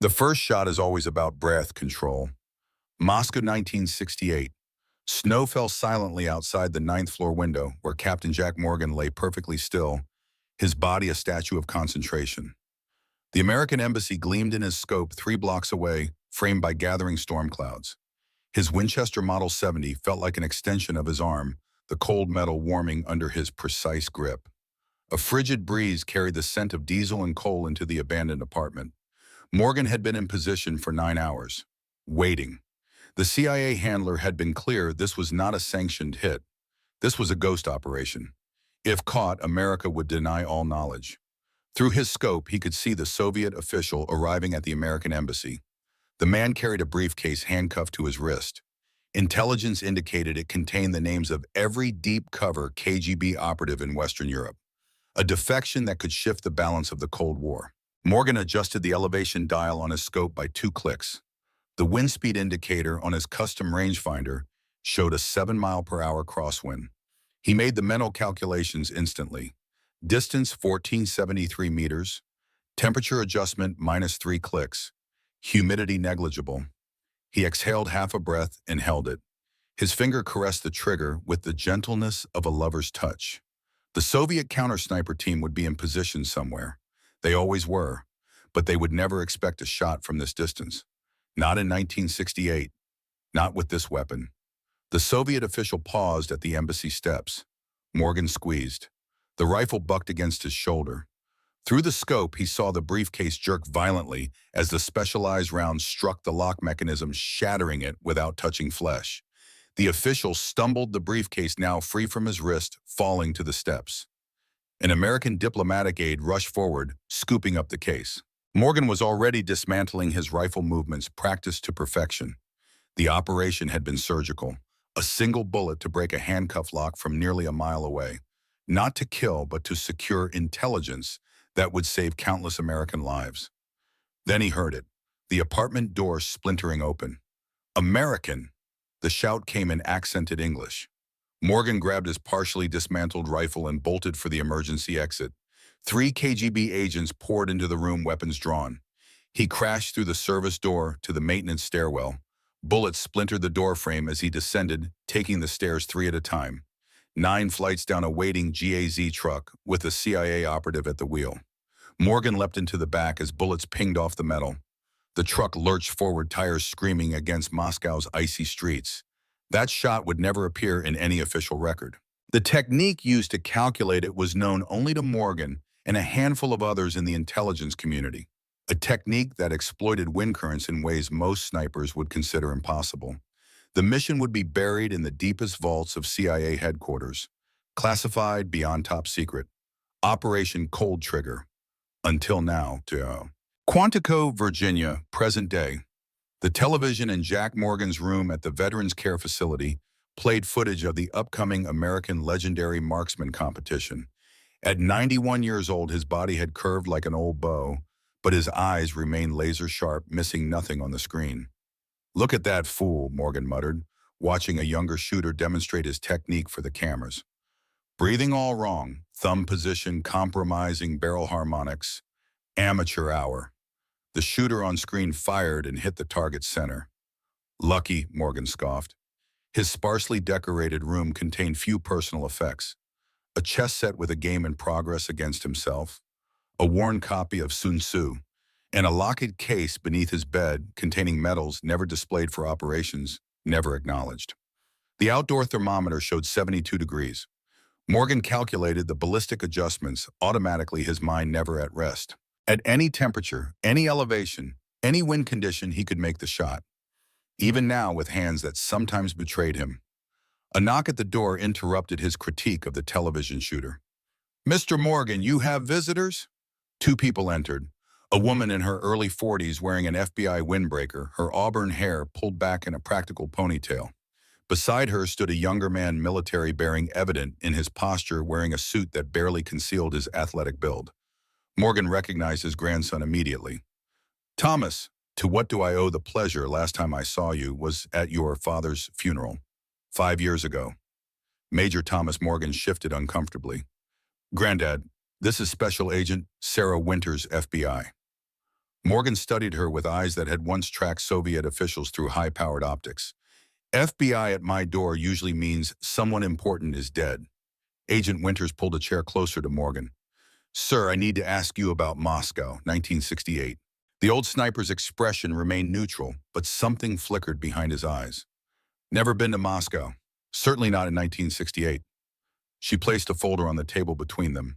The first shot is always about breath control. Moscow 1968. Snow fell silently outside the ninth floor window where Captain Jack Morgan lay perfectly still, his body a statue of concentration. The American embassy gleamed in his scope 3 blocks away, framed by gathering storm clouds. His Winchester Model 70 felt like an extension of his arm, the cold metal warming under his precise grip. A frigid breeze carried the scent of diesel and coal into the abandoned apartment. Morgan had been in position for 9 hours, waiting. The CIA handler had been clear this was not a sanctioned hit. This was a ghost operation. If caught, America would deny all knowledge. Through his scope, he could see the Soviet official arriving at the American embassy. The man carried a briefcase handcuffed to his wrist. Intelligence indicated it contained the names of every deep-cover KGB operative in Western Europe, a defection that could shift the balance of the Cold War. Morgan adjusted the elevation dial on his scope by 2 clicks. The wind speed indicator on his custom rangefinder showed a 7-mile-per-hour crosswind. He made the mental calculations instantly. Distance 1473 meters, temperature adjustment -3 clicks, humidity negligible. He exhaled half a breath and held it. His finger caressed the trigger with the gentleness of a lover's touch. The Soviet counter-sniper team would be in position somewhere. They always were, but they would never expect a shot from this distance. Not in 1968, not with this weapon. The Soviet official paused at the embassy steps. Morgan squeezed. The rifle bucked against his shoulder. Through the scope, he saw the briefcase jerk violently as the specialized round struck the lock mechanism, shattering it without touching flesh. The official stumbled, the briefcase now free from his wrist, falling to the steps. An American diplomatic aide rushed forward, scooping up the case. Morgan was already dismantling his rifle movements, practiced to perfection. The operation had been surgical. A single bullet to break a handcuff lock from nearly a mile away. Not to kill, but to secure intelligence that would save countless American lives. Then he heard it, the apartment door splintering open. "American!" The shout came in accented English. Morgan grabbed his partially dismantled rifle and bolted for the emergency exit. 3 KGB agents poured into the room, weapons drawn. He crashed through the service door to the maintenance stairwell. Bullets splintered the door frame as he descended, taking the stairs 3 at a time. 9 flights down a waiting GAZ truck with a CIA operative at the wheel. Morgan leapt into the back as bullets pinged off the metal. The truck lurched forward, tires screaming against Moscow's icy streets. That shot would never appear in any official record. The technique used to calculate it was known only to Morgan and a handful of others in the intelligence community. A technique that exploited wind currents in ways most snipers would consider impossible. The mission would be buried in the deepest vaults of CIA headquarters, classified beyond top secret. Operation Cold Trigger. Until now, to Quantico, Virginia, present day. The television in Jack Morgan's room at the Veterans Care Facility played footage of the upcoming American legendary marksman competition. At 91 years old, his body had curved like an old bow, but his eyes remained laser-sharp, missing nothing on the screen. "Look at that fool," Morgan muttered, watching a younger shooter demonstrate his technique for the cameras. Breathing all wrong, thumb position, compromising barrel harmonics. Amateur hour. The shooter on screen fired and hit the target center. "Lucky," Morgan scoffed. His sparsely decorated room contained few personal effects. A chess set with a game in progress against himself, a worn copy of Sun Tzu, and a locked case beneath his bed containing medals never displayed for operations, never acknowledged. The outdoor thermometer showed 72 degrees. Morgan calculated the ballistic adjustments, automatically, his mind never at rest. At any temperature, any elevation, any wind condition, he could make the shot. Even now, with hands that sometimes betrayed him. A knock at the door interrupted his critique of the television shooter. "Mr. Morgan, you have visitors?" 2 people entered. A woman in her early 40s wearing an FBI windbreaker, her auburn hair pulled back in a practical ponytail. Beside her stood a younger man, military bearing, evident in his posture, wearing a suit that barely concealed his athletic build. Morgan recognized his grandson immediately. "Thomas, to what do I owe the pleasure? Last time I saw you was at your father's funeral. 5 years ago." Major Thomas Morgan shifted uncomfortably. "Granddad, this is Special Agent Sarah Winters, FBI." Morgan studied her with eyes that had once tracked Soviet officials through high-powered optics. FBI at my door usually means someone important is dead. Agent Winters pulled a chair closer to Morgan. Sir, I need to ask you about Moscow, 1968. The old sniper's expression remained neutral, but something flickered behind his eyes. Never been to Moscow. Certainly not in 1968. She placed a folder on the table between them.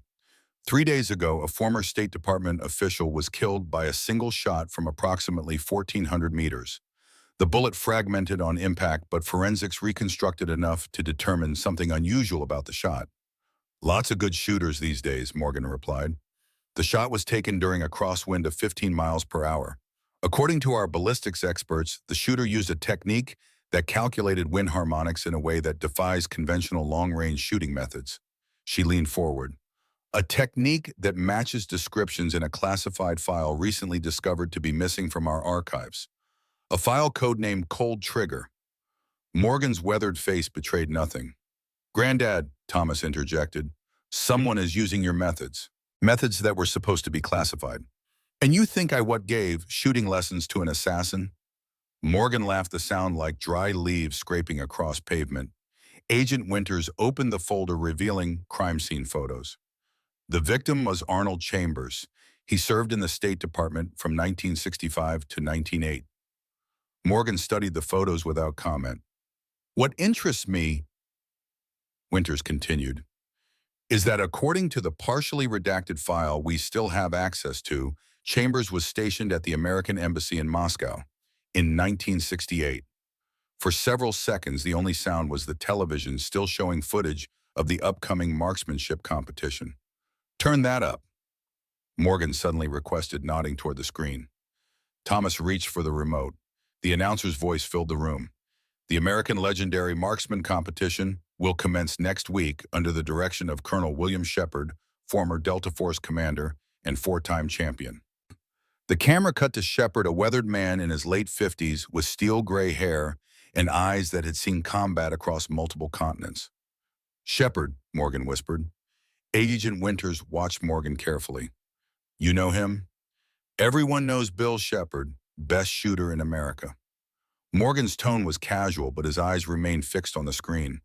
3 days ago, a former State Department official was killed by a single shot from approximately 1,400 meters. The bullet fragmented on impact, but forensics reconstructed enough to determine something unusual about the shot. Lots of good shooters these days, Morgan replied. The shot was taken during a crosswind of 15 miles per hour. According to our ballistics experts, the shooter used a technique that calculated wind harmonics in a way that defies conventional long-range shooting methods. She leaned forward. A technique that matches descriptions in a classified file recently discovered to be missing from our archives. A file codenamed Cold Trigger. Morgan's weathered face betrayed nothing. Granddad, Thomas interjected, someone is using your methods. Methods that were supposed to be classified. And you think I gave shooting lessons to an assassin? Morgan laughed, the sound like dry leaves scraping across pavement. Agent Winters opened the folder revealing crime scene photos. The victim was Arnold Chambers. He served in the State Department from 1965 to 1908. Morgan studied the photos without comment. What interests me, Winters continued, is that according to the partially redacted file we still have access to, Chambers was stationed at the American Embassy in Moscow in 1968. For several seconds, the only sound was the television still showing footage of the upcoming marksmanship competition. Turn that up, Morgan suddenly requested, nodding toward the screen. Thomas reached for the remote. The announcer's voice filled the room. The American Legendary Marksman Competition will commence next week under the direction of Colonel William Shepard, former Delta Force commander and four-time champion. The camera cut to Shepard, a weathered man in his late 50s with steel gray hair and eyes that had seen combat across multiple continents. Shepard, Morgan whispered. Agent Winters watched Morgan carefully. You know him? Everyone knows Bill Shepard, best shooter in America. Morgan's tone was casual, but his eyes remained fixed on the screen.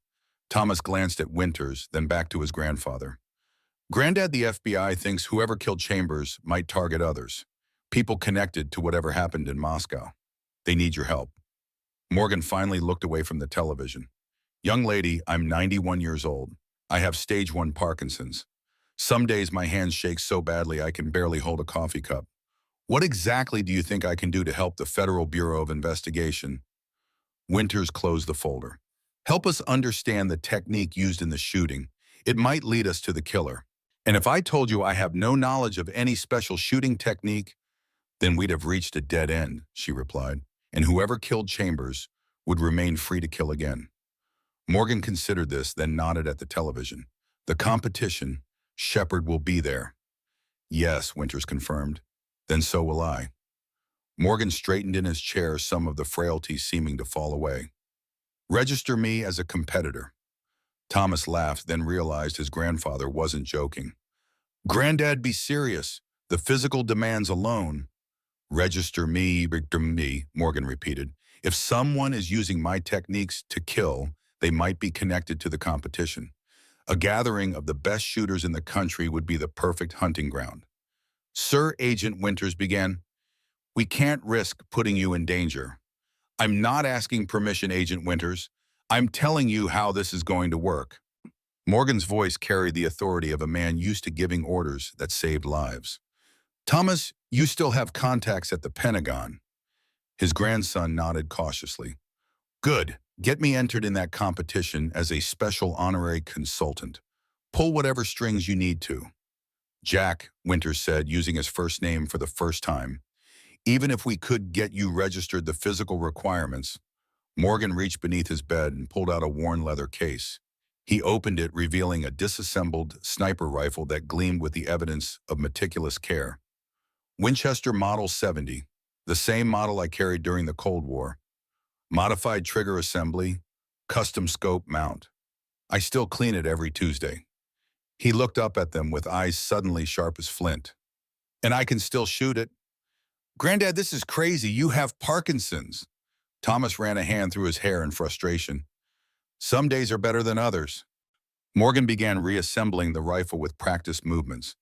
Thomas glanced at Winters, then back to his grandfather. Granddad, the FBI thinks whoever killed Chambers might target others. People connected to whatever happened in Moscow. They need your help. Morgan finally looked away from the television. Young lady, I'm 91 years old. I have stage 1 Parkinson's. Some days my hands shake so badly I can barely hold a coffee cup. What exactly do you think I can do to help the Federal Bureau of Investigation? Winters closed the folder. Help us understand the technique used in the shooting. It might lead us to the killer. And if I told you I have no knowledge of any special shooting technique, then we'd have reached a dead end, she replied, and whoever killed Chambers would remain free to kill again. Morgan considered this, then nodded at the television. The competition, Shepard will be there. Yes, Winters confirmed. Then so will I. Morgan straightened in his chair, some of the frailty seeming to fall away. Register me as a competitor. Thomas laughed, then realized his grandfather wasn't joking. Granddad, be serious. The physical demands alone. Register me, Morgan repeated. If someone is using my techniques to kill, they might be connected to the competition. A gathering of the best shooters in the country would be the perfect hunting ground. Sir, Agent Winters began. We can't risk putting you in danger. I'm not asking permission, Agent Winters. I'm telling you how this is going to work. Morgan's voice carried the authority of a man used to giving orders that saved lives. Thomas, you still have contacts at the Pentagon. His grandson nodded cautiously. Good. Get me entered in that competition as a special honorary consultant. Pull whatever strings you need to. Jack, Winters said, using his first name for the first time. Even if we could get you registered the physical requirements. Morgan reached beneath his bed and pulled out a worn leather case. He opened it, revealing a disassembled sniper rifle that gleamed with the evidence of meticulous care. Winchester Model 70, the same model I carried during the Cold War. Modified trigger assembly, custom scope mount. I still clean it every Tuesday. He looked up at them with eyes suddenly sharp as flint. And I can still shoot it? Granddad, this is crazy. You have Parkinson's. Thomas ran a hand through his hair in frustration. Some days are better than others. Morgan began reassembling the rifle with practiced movements.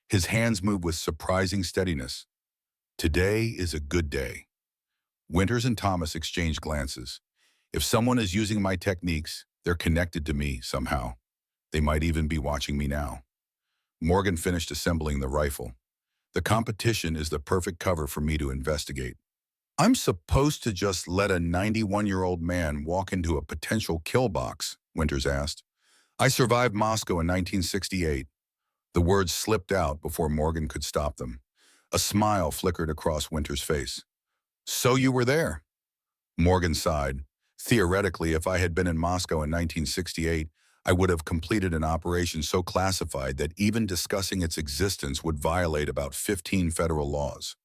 His hands moved with surprising steadiness. Today is a good day. Winters and Thomas exchanged glances. If someone is using my techniques, they're connected to me somehow. They might even be watching me now. Morgan finished assembling the rifle. The competition is the perfect cover for me to investigate. I'm supposed to just let a 91-year-old man walk into a potential kill box, Winters asked. I survived Moscow in 1968. The words slipped out before Morgan could stop them. A smile flickered across Winters' face. So you were there? Morgan sighed. Theoretically, if I had been in Moscow in 1968, I would have completed an operation so classified that even discussing its existence would violate about 15 federal laws.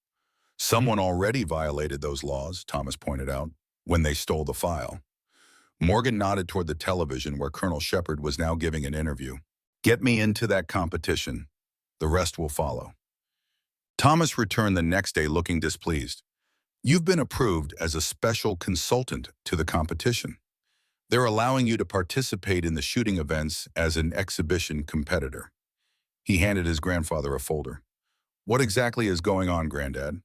Someone already violated those laws, Thomas pointed out, when they stole the file. Morgan nodded toward the television where Colonel Shepard was now giving an interview. Get me into that competition. The rest will follow. Thomas returned the next day looking displeased. You've been approved as a special consultant to the competition. They're allowing you to participate in the shooting events as an exhibition competitor. He handed his grandfather a folder. What exactly is going on, Granddad?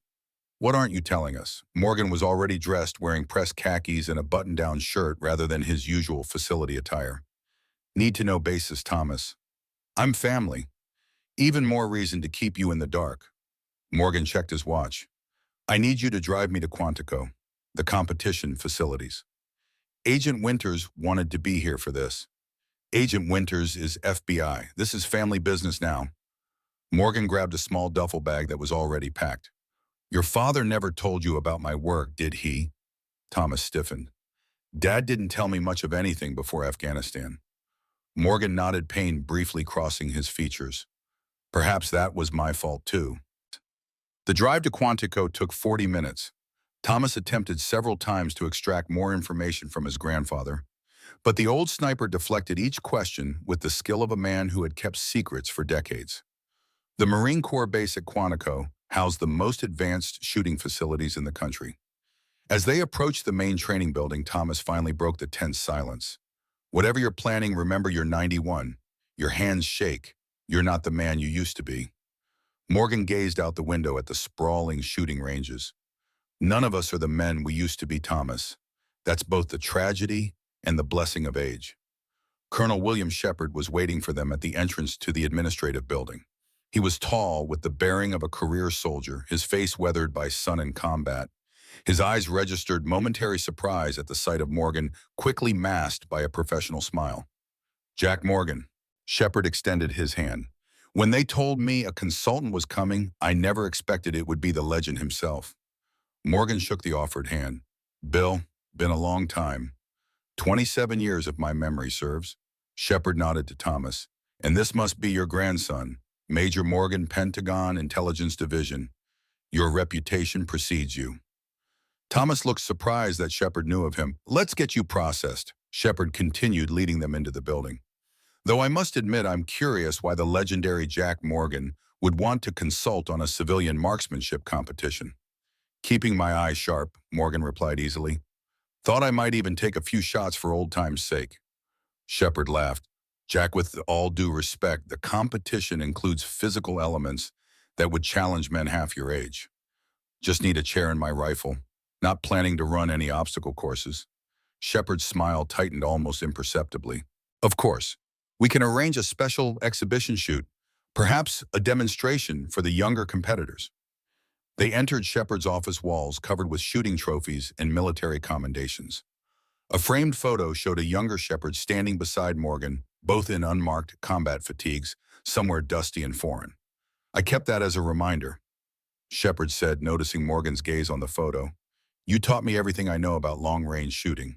What aren't you telling us? Morgan was already dressed, wearing pressed khakis and a button-down shirt rather than his usual facility attire. Need to know basis, Thomas. I'm family. Even more reason to keep you in the dark. Morgan checked his watch. I need you to drive me to Quantico, the competition facilities. Agent Winters wanted to be here for this. Agent Winters is FBI. This is family business now. Morgan grabbed a small duffel bag that was already packed. Your father never told you about my work, did he? Thomas stiffened. Dad didn't tell me much of anything before Afghanistan. Morgan nodded, pain briefly crossing his features. Perhaps that was my fault too. The drive to Quantico took 40 minutes. Thomas attempted several times to extract more information from his grandfather, but the old sniper deflected each question with the skill of a man who had kept secrets for decades. The Marine Corps base at Quantico housed the most advanced shooting facilities in the country. As they approached the main training building, Thomas finally broke the tense silence. Whatever you're planning, remember you're 91. Your hands shake. You're not the man you used to be. Morgan gazed out the window at the sprawling shooting ranges. None of us are the men we used to be, Thomas. That's both the tragedy and the blessing of age. Colonel William Shepard was waiting for them at the entrance to the administrative building. He was tall, with the bearing of a career soldier, his face weathered by sun and combat. His eyes registered momentary surprise at the sight of Morgan, quickly masked by a professional smile. Jack Morgan. Shepard extended his hand. When they told me a consultant was coming, I never expected it would be the legend himself. Morgan shook the offered hand. Bill, been a long time. 27 years if my memory serves. Shepard nodded to Thomas. And this must be your grandson, Major Morgan, Pentagon Intelligence Division. Your reputation precedes you. Thomas looked surprised that Shepard knew of him. Let's get you processed. Shepard continued, leading them into the building. Though I must admit I'm curious why the legendary Jack Morgan would want to consult on a civilian marksmanship competition. Keeping my eyes sharp, Morgan replied easily. Thought I might even take a few shots for old time's sake. Shepard laughed. Jack, with all due respect, the competition includes physical elements that would challenge men half your age. Just need a chair and my rifle. Not planning to run any obstacle courses. Shepard's smile tightened almost imperceptibly. Of course, we can arrange a special exhibition shoot, perhaps a demonstration for the younger competitors. They entered Shepard's office walls covered with shooting trophies and military commendations. A framed photo showed a younger Shepard standing beside Morgan, both in unmarked combat fatigues, somewhere dusty and foreign. I kept that as a reminder, Shepard said, noticing Morgan's gaze on the photo. You taught me everything I know about long-range shooting.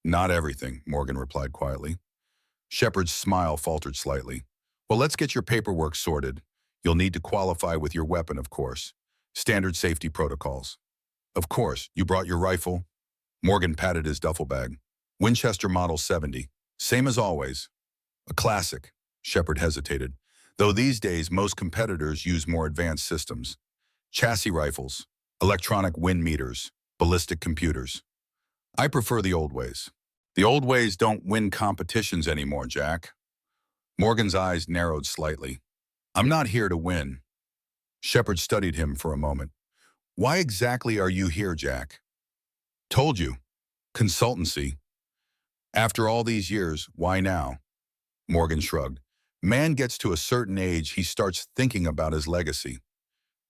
Not everything, Morgan replied quietly. Shepard's smile faltered slightly. Well, let's get your paperwork sorted. You'll need to qualify with your weapon, of course. Standard safety protocols. Of course, you brought your rifle? Morgan patted his duffel bag. Winchester Model 70. Same as always. A classic. Shepard hesitated. Though these days most competitors use more advanced systems. Chassis rifles. Electronic wind meters, ballistic computers. I prefer the old ways. The old ways don't win competitions anymore, Jack. Morgan's eyes narrowed slightly. I'm not here to win. Shepard studied him for a moment. Why exactly are you here, Jack? Told you. Consultancy. After all these years, why now? Morgan shrugged. Man gets to a certain age, he starts thinking about his legacy.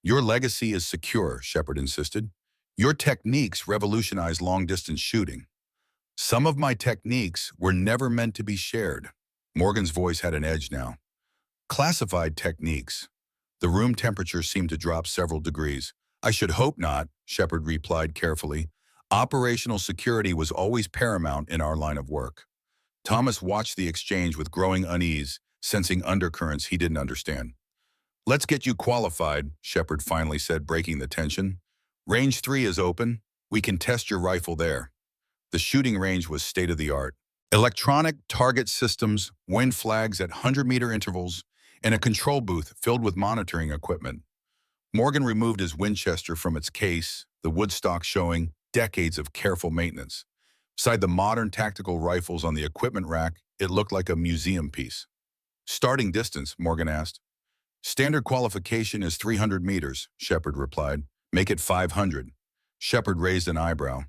Your legacy is secure, Shepard insisted. Your techniques revolutionized long-distance shooting. Some of my techniques were never meant to be shared. Morgan's voice had an edge now. Classified techniques. The room temperature seemed to drop several degrees. I should hope not, Shepard replied carefully. Operational security was always paramount in our line of work. Thomas watched the exchange with growing unease, sensing undercurrents he didn't understand. Let's get you qualified, Shepard finally said, breaking the tension. Range 3 is open. We can test your rifle there. The shooting range was state-of-the-art. Electronic target systems, wind flags at 100-meter intervals, and a control booth filled with monitoring equipment. Morgan removed his Winchester from its case, the wood stock showing decades of careful maintenance. Beside the modern tactical rifles on the equipment rack, it looked like a museum piece. Starting distance, Morgan asked. Standard qualification is 300 meters, Shepard replied. Make it 500. Shepard raised an eyebrow.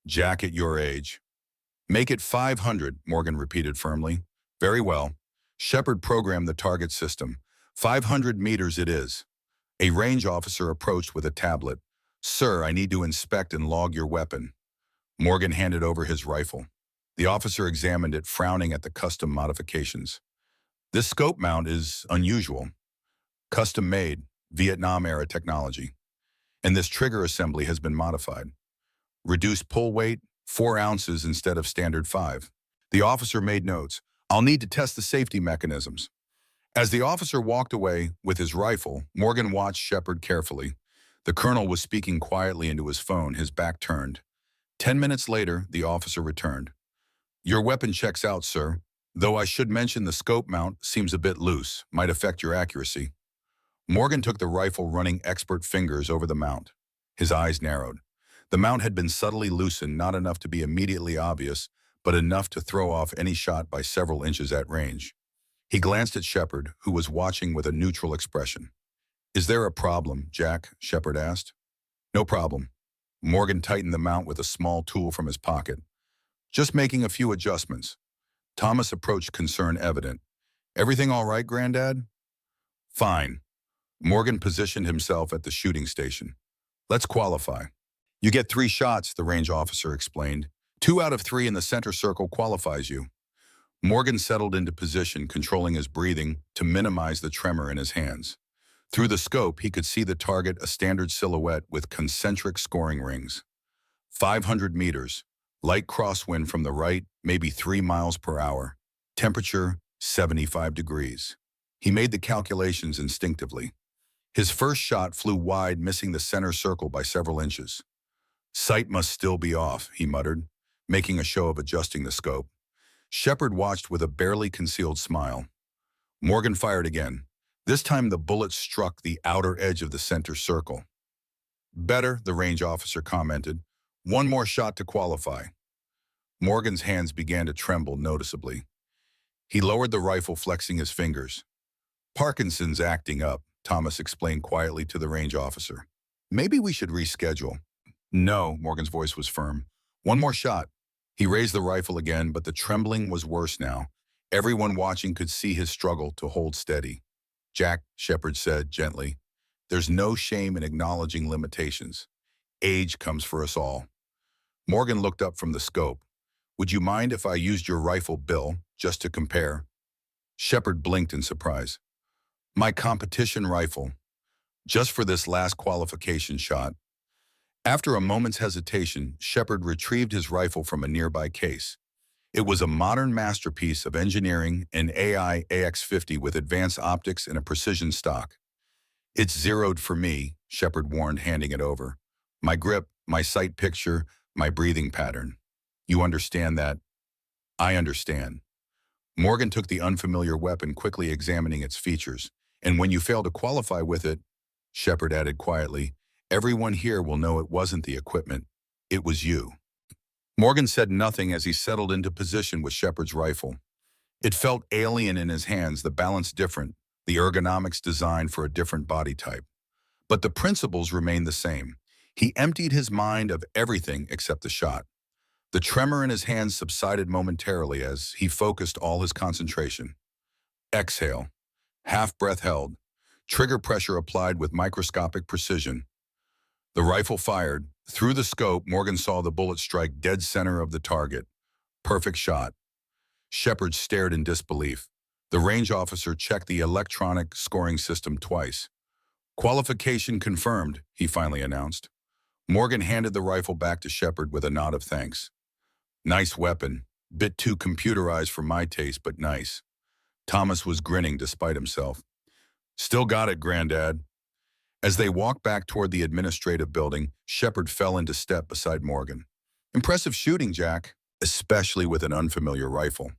Jack, at your age. Make it 500, Morgan repeated firmly. Very well. Shepard programmed the target system. 500 meters it is. A range officer approached with a tablet. Sir, I need to inspect and log your weapon. Morgan handed over his rifle. The officer examined it, frowning at the custom modifications. This scope mount is unusual. Custom-made, Vietnam-era technology. And this trigger assembly has been modified. Reduced pull weight, 4 ounces instead of standard 5. The officer made notes. I'll need to test the safety mechanisms. As the officer walked away with his rifle, Morgan watched Shepard carefully. The colonel was speaking quietly into his phone, his back turned. 10 minutes later, the officer returned. Your weapon checks out, sir. Though I should mention the scope mount seems a bit loose, might affect your accuracy. Morgan took the rifle, running expert fingers over the mount. His eyes narrowed. The mount had been subtly loosened, not enough to be immediately obvious, but enough to throw off any shot by several inches at range. He glanced at Shepard, who was watching with a neutral expression. Is there a problem, Jack? Shepard asked. No problem. Morgan tightened the mount with a small tool from his pocket. Just making a few adjustments. Thomas approached, concern evident. Everything all right, Granddad? Fine. Morgan positioned himself at the shooting station. Let's qualify. You get 3 shots, the range officer explained. 2 out of 3 in the center circle qualifies you. Morgan settled into position, controlling his breathing to minimize the tremor in his hands. Through the scope, he could see the target, a standard silhouette with concentric scoring rings. 500 meters, light crosswind from the right, maybe 3 miles per hour. Temperature, 75 degrees. He made the calculations instinctively. His first shot flew wide, missing the center circle by several inches. Sight must still be off, he muttered, making a show of adjusting the scope. Shepard watched with a barely concealed smile. Morgan fired again. This time the bullet struck the outer edge of the center circle. Better, the range officer commented. 1 more shot to qualify. Morgan's hands began to tremble noticeably. He lowered the rifle, flexing his fingers. Parkinson's acting up, Thomas explained quietly to the range officer. Maybe we should reschedule. No, Morgan's voice was firm. 1 more shot. He raised the rifle again, but the trembling was worse now. Everyone watching could see his struggle to hold steady. Jack, Shepard said gently, there's no shame in acknowledging limitations. Age comes for us all. Morgan looked up from the scope. Would you mind if I used your rifle, Bill, just to compare? Shepard blinked in surprise. My competition rifle, just for this last qualification shot. After a moment's hesitation, Shepard retrieved his rifle from a nearby case. It was a modern masterpiece of engineering, an AI AX-50 with advanced optics and a precision stock. It's zeroed for me, Shepard warned, handing it over. My grip, my sight picture, my breathing pattern. You understand that? I understand. Morgan took the unfamiliar weapon, quickly examining its features. And when you fail to qualify with it, Shepard added quietly, Everyone here will know it wasn't the equipment. It was you. Morgan said nothing as he settled into position with Shepard's rifle. It felt alien in his hands, the balance different, the ergonomics designed for a different body type. But the principles remained the same. He emptied his mind of everything except the shot. The tremor in his hands subsided momentarily as he focused all his concentration. Exhale. Half breath held. Trigger pressure applied with microscopic precision. The rifle fired. Through the scope, Morgan saw the bullet strike dead center of the target. Perfect shot. Shepard stared in disbelief. The range officer checked the electronic scoring system twice. Qualification confirmed, he finally announced. Morgan handed the rifle back to Shepard with a nod of thanks. Nice weapon. Bit too computerized for my taste, but nice. Thomas was grinning despite himself. Still got it, Granddad. As they walked back toward the administrative building, Shepard fell into step beside Morgan. Impressive shooting, Jack, especially with an unfamiliar rifle.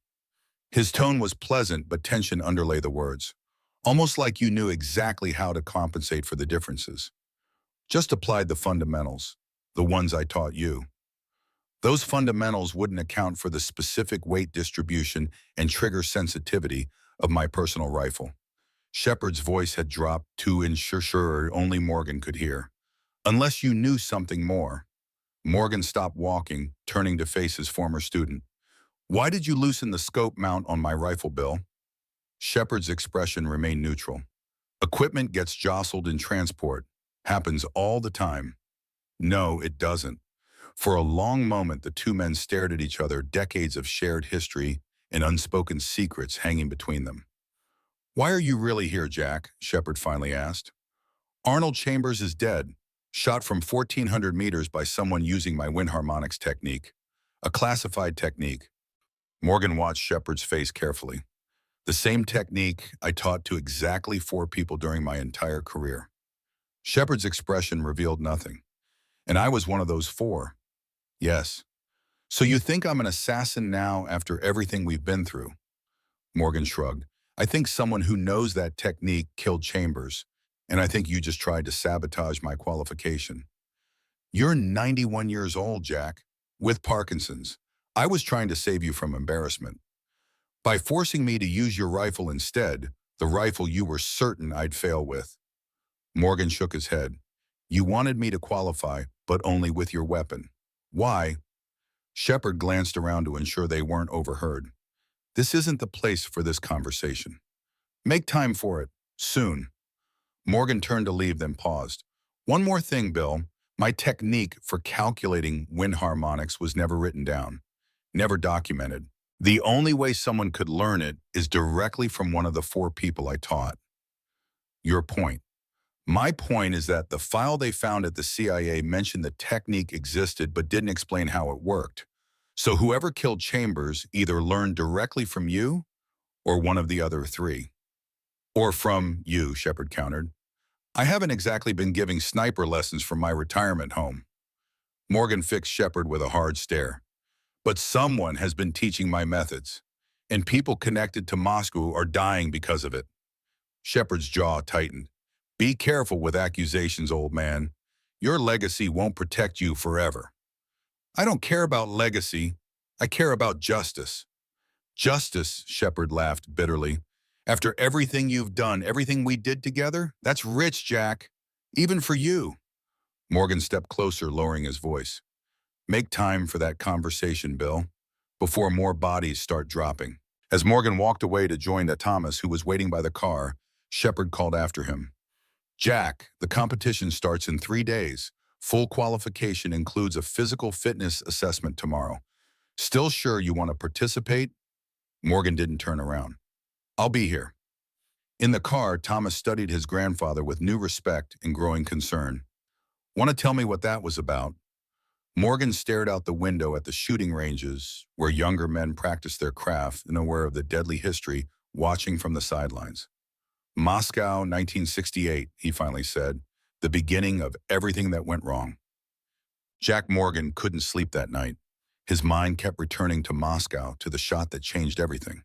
His tone was pleasant, but tension underlay the words. Almost like you knew exactly how to compensate for the differences. Just applied the fundamentals, the ones I taught you. Those fundamentals wouldn't account for the specific weight distribution and trigger sensitivity of my personal rifle. Shepard's voice had dropped to ensure only Morgan could hear. Unless you knew something more. Morgan stopped walking, turning to face his former student. Why did you loosen the scope mount on my rifle, Bill? Shepard's expression remained neutral. Equipment gets jostled in transport. Happens all the time. No, it doesn't. For a long moment, the two men stared at each other, decades of shared history and unspoken secrets hanging between them. Why are you really here, Jack? Shepard finally asked. Arnold Chambers is dead, shot from 1,400 meters by someone using my wind harmonics technique. A classified technique. Morgan watched Shepard's face carefully. The same technique I taught to exactly 4 people during my entire career. Shepard's expression revealed nothing. And I was one of those 4. Yes. So you think I'm an assassin now after everything we've been through? Morgan shrugged. I think someone who knows that technique killed Chambers, and I think you just tried to sabotage my qualification. You're 91 years old, Jack, with Parkinson's. I was trying to save you from embarrassment. By forcing me to use your rifle instead, the rifle you were certain I'd fail with. Morgan shook his head. You wanted me to qualify, but only with your weapon. Why? Shepard glanced around to ensure they weren't overheard. This isn't the place for this conversation. Make time for it. Soon. Morgan turned to leave, then paused. One more thing, Bill. My technique for calculating wind harmonics was never written down. Never documented. The only way someone could learn it is directly from one of the 4 people I taught. Your point. My point is that the file they found at the CIA mentioned the technique existed but didn't explain how it worked. So whoever killed Chambers either learned directly from you or one of the other 3. Or from you, Shepard countered. I haven't exactly been giving sniper lessons from my retirement home. Morgan fixed Shepard with a hard stare. But someone has been teaching my methods, and people connected to Moscow are dying because of it. Shepard's jaw tightened. Be careful with accusations, old man. Your legacy won't protect you forever. I don't care about legacy. I care about justice. Justice, Shepard laughed bitterly. After everything you've done, everything we did together, that's rich, Jack. Even for you. Morgan stepped closer, lowering his voice. Make time for that conversation, Bill, before more bodies start dropping. As Morgan walked away to join Thomas, who was waiting by the car, Shepard called after him. Jack, the competition starts in 3 days. Full qualification includes a physical fitness assessment tomorrow. Still sure you want to participate? Morgan didn't turn around. I'll be here. In the car, Thomas studied his grandfather with new respect and growing concern. Want to tell me what that was about? Morgan stared out the window at the shooting ranges where younger men practiced their craft and aware of the deadly history, watching from the sidelines. Moscow, 1968, he finally said, the beginning of everything that went wrong. Jack Morgan couldn't sleep that night. His mind kept returning to Moscow, to the shot that changed everything.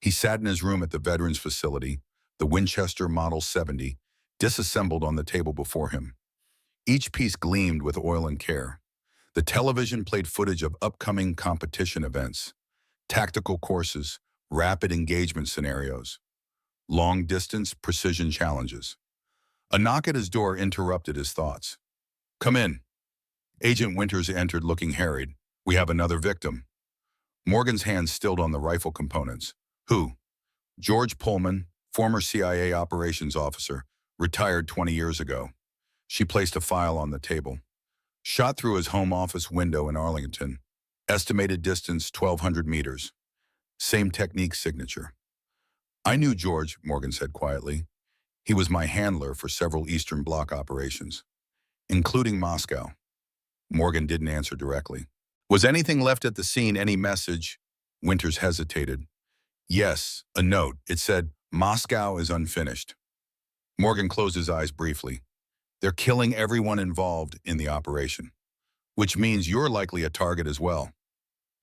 He sat in his room at the Veterans Facility, the Winchester Model 70, disassembled on the table before him. Each piece gleamed with oil and care. The television played footage of upcoming competition events, tactical courses, rapid engagement scenarios, long-distance precision challenges. A knock at his door interrupted his thoughts. "Come in." Agent Winters entered looking harried. "We have another victim." Morgan's hands stilled on the rifle components. "Who?" "George Pullman, former CIA operations officer, retired 20 years ago." She placed a file on the table. "Shot through his home office window in Arlington. Estimated distance 1,200 meters. Same technique signature." "I knew George," Morgan said quietly. "He was my handler for several Eastern Bloc operations, including Moscow." Morgan didn't answer directly. "Was anything left at the scene, any message?" Winters hesitated. "Yes, a note. It said, 'Moscow is unfinished.'" Morgan closed his eyes briefly. "They're killing everyone involved in the operation, which means you're likely a target as well."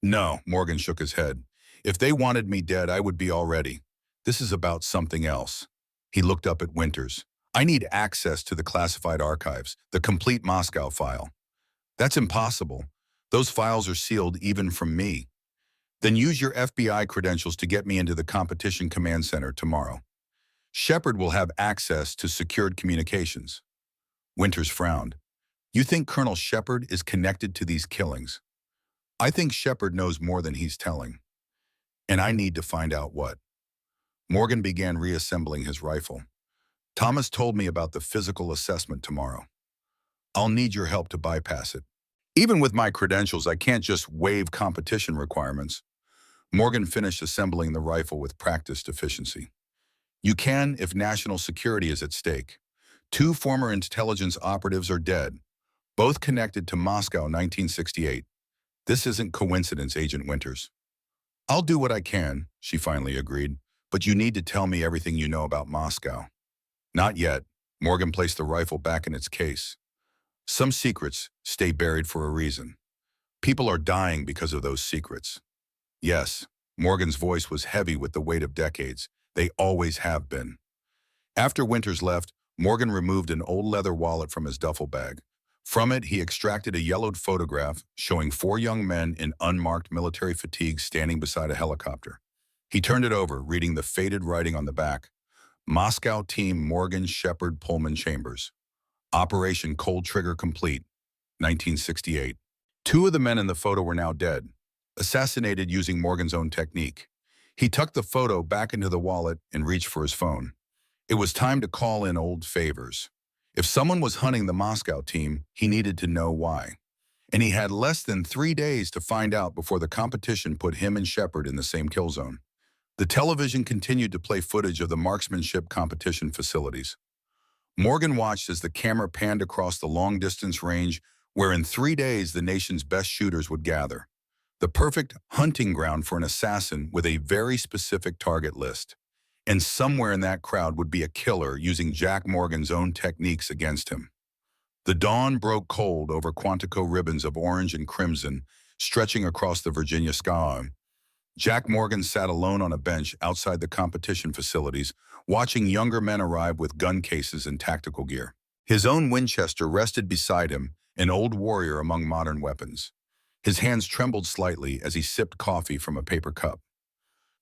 "No," Morgan shook his head. "If they wanted me dead, I would be already. This is about something else." He looked up at Winters. "I need access to the classified archives, the complete Moscow file." "That's impossible. Those files are sealed even from me." "Then use your FBI credentials to get me into the competition command center tomorrow. Shepard will have access to secured communications." Winters frowned. "You think Colonel Shepard is connected to these killings?" "I think Shepard knows more than he's telling. And I need to find out what." Morgan began reassembling his rifle. "Thomas told me about the physical assessment tomorrow. I'll need your help to bypass it. Even with my credentials, I can't just waive competition requirements." Morgan finished assembling the rifle with practiced efficiency. "You can if national security is at stake. 2 former intelligence operatives are dead, both connected to Moscow 1968. This isn't coincidence, Agent Winters." "I'll do what I can," she finally agreed, "but you need to tell me everything you know about Moscow." "Not yet." Morgan placed the rifle back in its case. "Some secrets stay buried for a reason. People are dying because of those secrets." "Yes." Morgan's voice was heavy with the weight of decades. "They always have been." After Winters left, Morgan removed an old leather wallet from his duffel bag. From it, he extracted a yellowed photograph showing 4 young men in unmarked military fatigues standing beside a helicopter. He turned it over, reading the faded writing on the back. "Moscow Team Morgan Shepard Pullman Chambers. Operation Cold Trigger Complete, 1968. 2 of the men in the photo were now dead, assassinated using Morgan's own technique." He tucked the photo back into the wallet and reached for his phone. It was time to call in old favors. If someone was hunting the Moscow team, he needed to know why. And he had less than 3 days to find out before the competition put him and Shepard in the same kill zone. The television continued to play footage of the marksmanship competition facilities. Morgan watched as the camera panned across the long-distance range where in 3 days the nation's best shooters would gather. The perfect hunting ground for an assassin with a very specific target list. And somewhere in that crowd would be a killer using Jack Morgan's own techniques against him. The dawn broke cold over Quantico ribbons of orange and crimson stretching across the Virginia sky. Jack Morgan sat alone on a bench outside the competition facilities, watching younger men arrive with gun cases and tactical gear. His own Winchester rested beside him, an old warrior among modern weapons. His hands trembled slightly as he sipped coffee from a paper cup.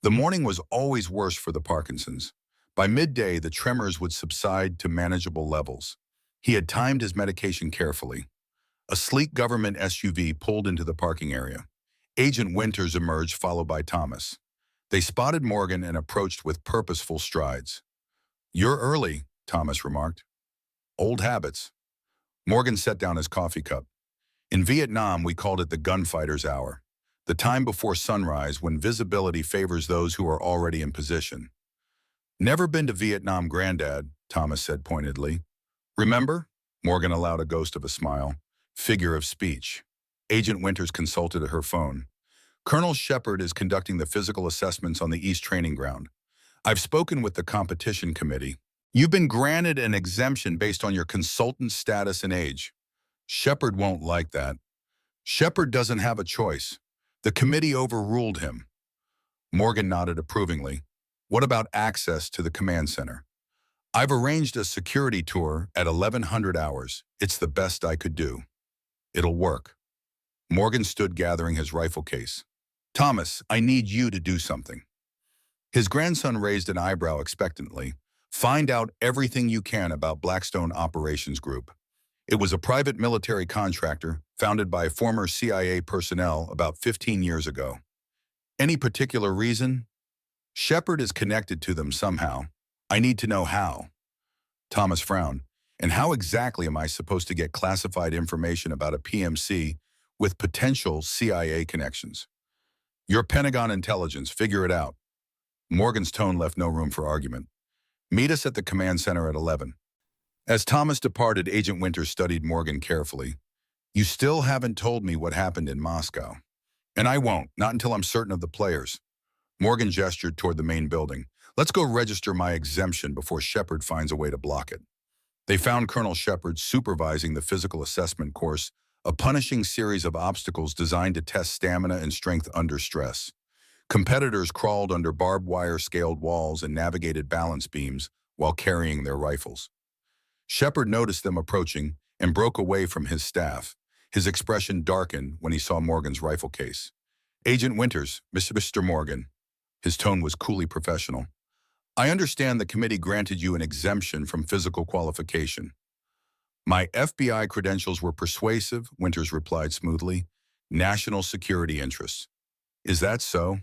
The morning was always worse for the Parkinsons. By midday, the tremors would subside to manageable levels. He had timed his medication carefully. A sleek government SUV pulled into the parking area. Agent Winters emerged, followed by Thomas. They spotted Morgan and approached with purposeful strides. "You're early," Thomas remarked. "Old habits." Morgan set down his coffee cup. "In Vietnam, we called it the gunfighter's hour, the time before sunrise when visibility favors those who are already in position." "Never been to Vietnam, Granddad," Thomas said pointedly. "Remember?" Morgan allowed a ghost of a smile. Figure of speech. Agent Winters consulted her phone. "Colonel Shepard is conducting the physical assessments on the East Training Ground. I've spoken with the competition committee. You've been granted an exemption based on your consultant status and age. Shepard won't like that. Shepard doesn't have a choice. The committee overruled him." Morgan nodded approvingly. "What about access to the command center?" I've arranged a security tour at 1100 hours. It's the best I could do. It'll work. Morgan stood gathering his rifle case. Thomas, I need you to do something. His grandson raised an eyebrow expectantly. Find out everything you can about Blackstone Operations Group. It was a private military contractor founded by former CIA personnel about 15 years ago. Any particular reason? Shepard is connected to them somehow. I need to know how. Thomas frowned. And how exactly am I supposed to get classified information about a PMC with potential CIA connections? Your Pentagon intelligence, figure it out. Morgan's tone left no room for argument. Meet us at the command center at 11. As Thomas departed, Agent Winters studied Morgan carefully. You still haven't told me what happened in Moscow. And I won't, not until I'm certain of the players. Morgan gestured toward the main building. Let's go register my exemption before Shepard finds a way to block it. They found Colonel Shepard supervising the physical assessment course, a punishing series of obstacles designed to test stamina and strength under stress. Competitors crawled under barbed wire scaled walls and navigated balance beams while carrying their rifles. Shepard noticed them approaching and broke away from his staff. His expression darkened when he saw Morgan's rifle case. Agent Winters, Mr. Morgan. His tone was coolly professional. I understand the committee granted you an exemption from physical qualification. My FBI credentials were persuasive, Winters replied smoothly. National security interests. Is that so?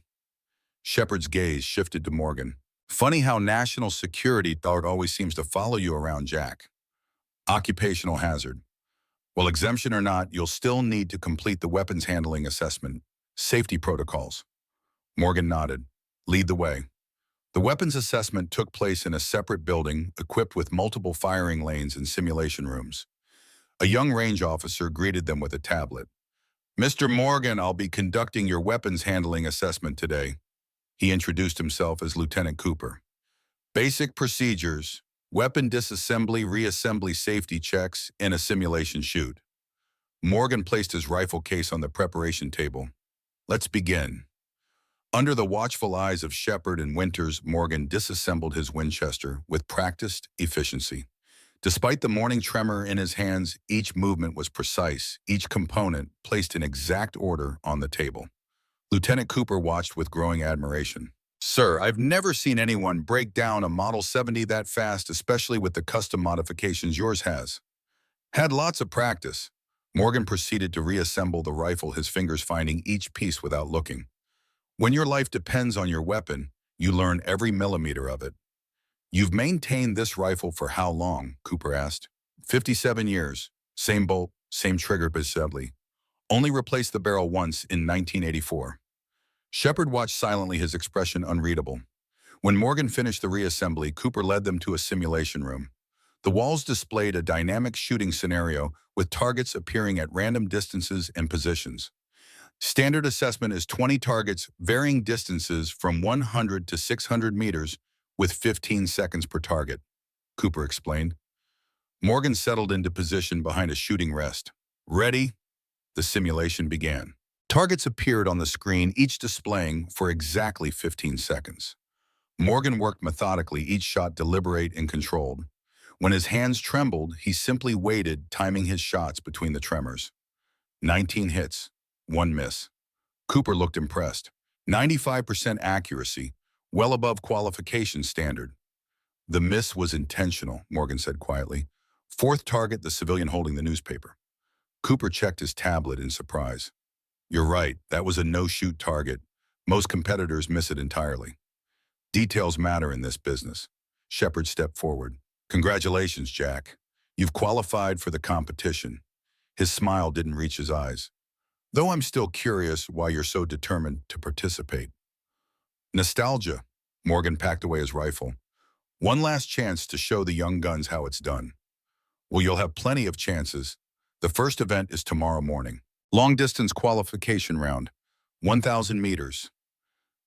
Shepard's gaze shifted to Morgan. Funny how national security thought always seems to follow you around, Jack. Occupational hazard. Well, exemption or not, you'll still need to complete the weapons handling assessment. Safety protocols. Morgan nodded. Lead the way. The weapons assessment took place in a separate building equipped with multiple firing lanes and simulation rooms. A young range officer greeted them with a tablet. Mr. Morgan, I'll be conducting your weapons handling assessment today. He introduced himself as Lieutenant Cooper. Basic procedures, weapon disassembly, reassembly safety checks, and a simulation shoot. Morgan placed his rifle case on the preparation table. Let's begin. Under the watchful eyes of Shepard and Winters, Morgan disassembled his Winchester with practiced efficiency. Despite the morning tremor in his hands, each movement was precise, each component placed in exact order on the table. Lieutenant Cooper watched with growing admiration. Sir, I've never seen anyone break down a Model 70 that fast, especially with the custom modifications yours has. Had lots of practice. Morgan proceeded to reassemble the rifle, his fingers finding each piece without looking. When your life depends on your weapon, you learn every millimeter of it. You've maintained this rifle for how long? Cooper asked. 57 years. Same bolt, same trigger assembly. Only replaced the barrel once in 1984. Shepard watched silently, his expression unreadable. When Morgan finished the reassembly, Cooper led them to a simulation room. The walls displayed a dynamic shooting scenario with targets appearing at random distances and positions. Standard assessment is 20 targets, varying distances from 100 to 600 meters with 15 seconds per target, Cooper explained. Morgan settled into position behind a shooting rest. Ready? The simulation began. Targets appeared on the screen, each displaying for exactly 15 seconds. Morgan worked methodically, each shot deliberate and controlled. When his hands trembled, he simply waited, timing his shots between the tremors. 19 hits, 1 miss. Cooper looked impressed. 95% accuracy, well above qualification standard. The miss was intentional, Morgan said quietly. Fourth target, the civilian holding the newspaper. Cooper checked his tablet in surprise. You're right, that was a no-shoot target. Most competitors miss it entirely. Details matter in this business. Shepard stepped forward. Congratulations, Jack. You've qualified for the competition. His smile didn't reach his eyes. Though I'm still curious why you're so determined to participate. Nostalgia. Morgan packed away his rifle. One last chance to show the young guns how it's done. Well, you'll have plenty of chances. The first event is tomorrow morning. Long-distance qualification round. 1,000 meters.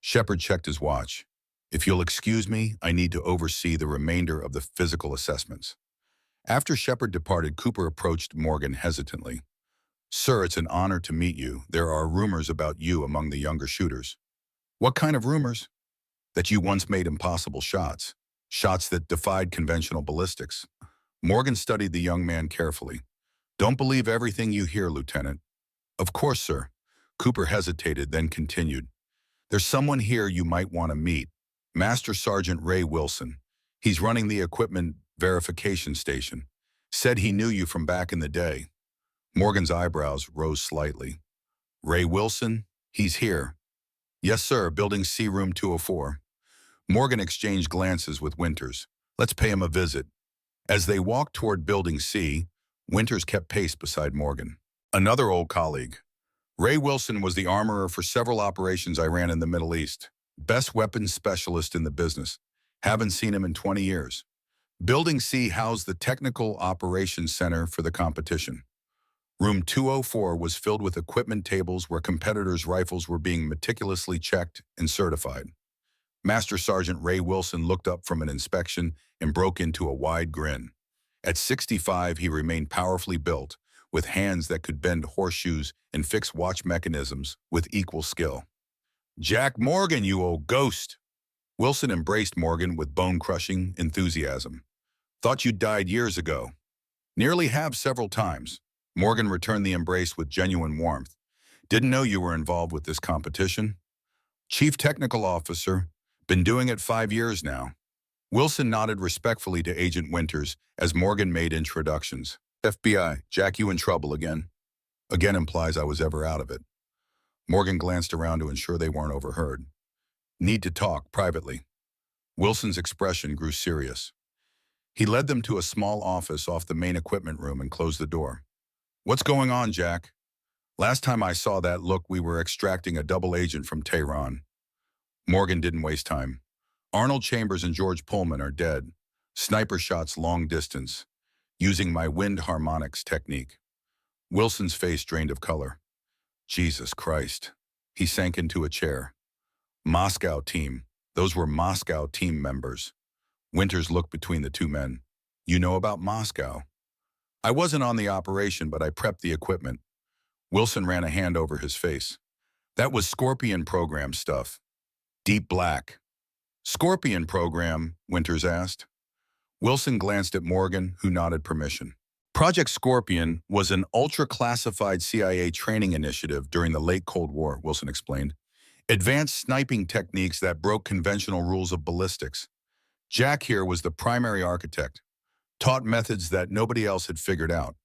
Shepard checked his watch. If you'll excuse me, I need to oversee the remainder of the physical assessments. After Shepard departed, Cooper approached Morgan hesitantly. Sir, it's an honor to meet you. There are rumors about you among the younger shooters. What kind of rumors? That you once made impossible shots. shots that defied conventional ballistics. Morgan studied the young man carefully. "Don't believe everything you hear, Lieutenant." "Of course, sir." Cooper hesitated, then continued. "There's someone here you might want to meet. Master Sergeant Ray Wilson. He's running the equipment verification station. Said he knew you from back in the day." Morgan's eyebrows rose slightly. "Ray Wilson? He's here." "Yes, sir, Building C, Room 204. Morgan exchanged glances with Winters. "Let's pay him a visit." As they walked toward Building C, Winters kept pace beside Morgan. "Another old colleague. Ray Wilson was the armorer for several operations I ran in the Middle East. Best weapons specialist in the business. Haven't seen him in 20 years. Building C housed the Technical Operations Center for the competition. Room 204 was filled with equipment tables where competitors' rifles were being meticulously checked and certified. Master Sergeant Ray Wilson looked up from an inspection and broke into a wide grin. At 65, he remained powerfully built, with hands that could bend horseshoes and fix watch mechanisms with equal skill. "Jack Morgan, you old ghost!" Wilson embraced Morgan with bone-crushing enthusiasm. "Thought you died years ago." "Nearly have several times." Morgan returned the embrace with genuine warmth. "Didn't know you were involved with this competition." "Chief Technical Officer. Been doing it 5 years now." Wilson nodded respectfully to Agent Winters as Morgan made introductions. "FBI, Jack, you in trouble again." Again implies I was ever out of it. Morgan glanced around to ensure they weren't overheard. "Need to talk, privately." Wilson's expression grew serious. He led them to a small office off the main equipment room and closed the door. "What's going on, Jack?" "Last time I saw that look, we were extracting a double agent from Tehran." Morgan didn't waste time. "Arnold Chambers and George Pullman are dead. Sniper shots long distance, using my wind harmonics technique." Wilson's face drained of color. "Jesus Christ." He sank into a chair. "Moscow team. Those were Moscow team members." Winters looked between the two men. "You know about Moscow?" "I wasn't on the operation, but I prepped the equipment." Wilson ran a hand over his face. "That was Scorpion program stuff. Deep black." "Scorpion program?" Winters asked. Wilson glanced at Morgan, who nodded permission. "Project Scorpion was an ultra-classified CIA training initiative during the late Cold War," Wilson explained. "Advanced sniping techniques that broke conventional rules of ballistics. Jack here was the primary architect, taught methods that nobody else had figured out.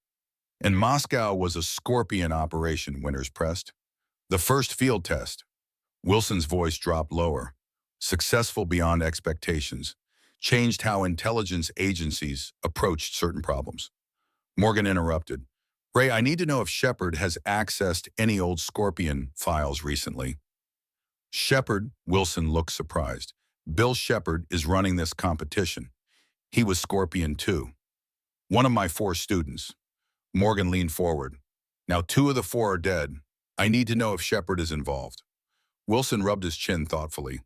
And Moscow was a Scorpion operation," Winters pressed. "The first field test." Wilson's voice dropped lower. "Successful beyond expectations. Changed how intelligence agencies approached certain problems." Morgan interrupted. "Ray, I need to know if Shepard has accessed any old Scorpion files recently." "Shepard?" Wilson looked surprised. "Bill Shepard is running this competition. He was Scorpion too. One of my 4 students." Morgan leaned forward. "Now 2 of the 4 are dead. I need to know if Shepard is involved." Wilson rubbed his chin thoughtfully.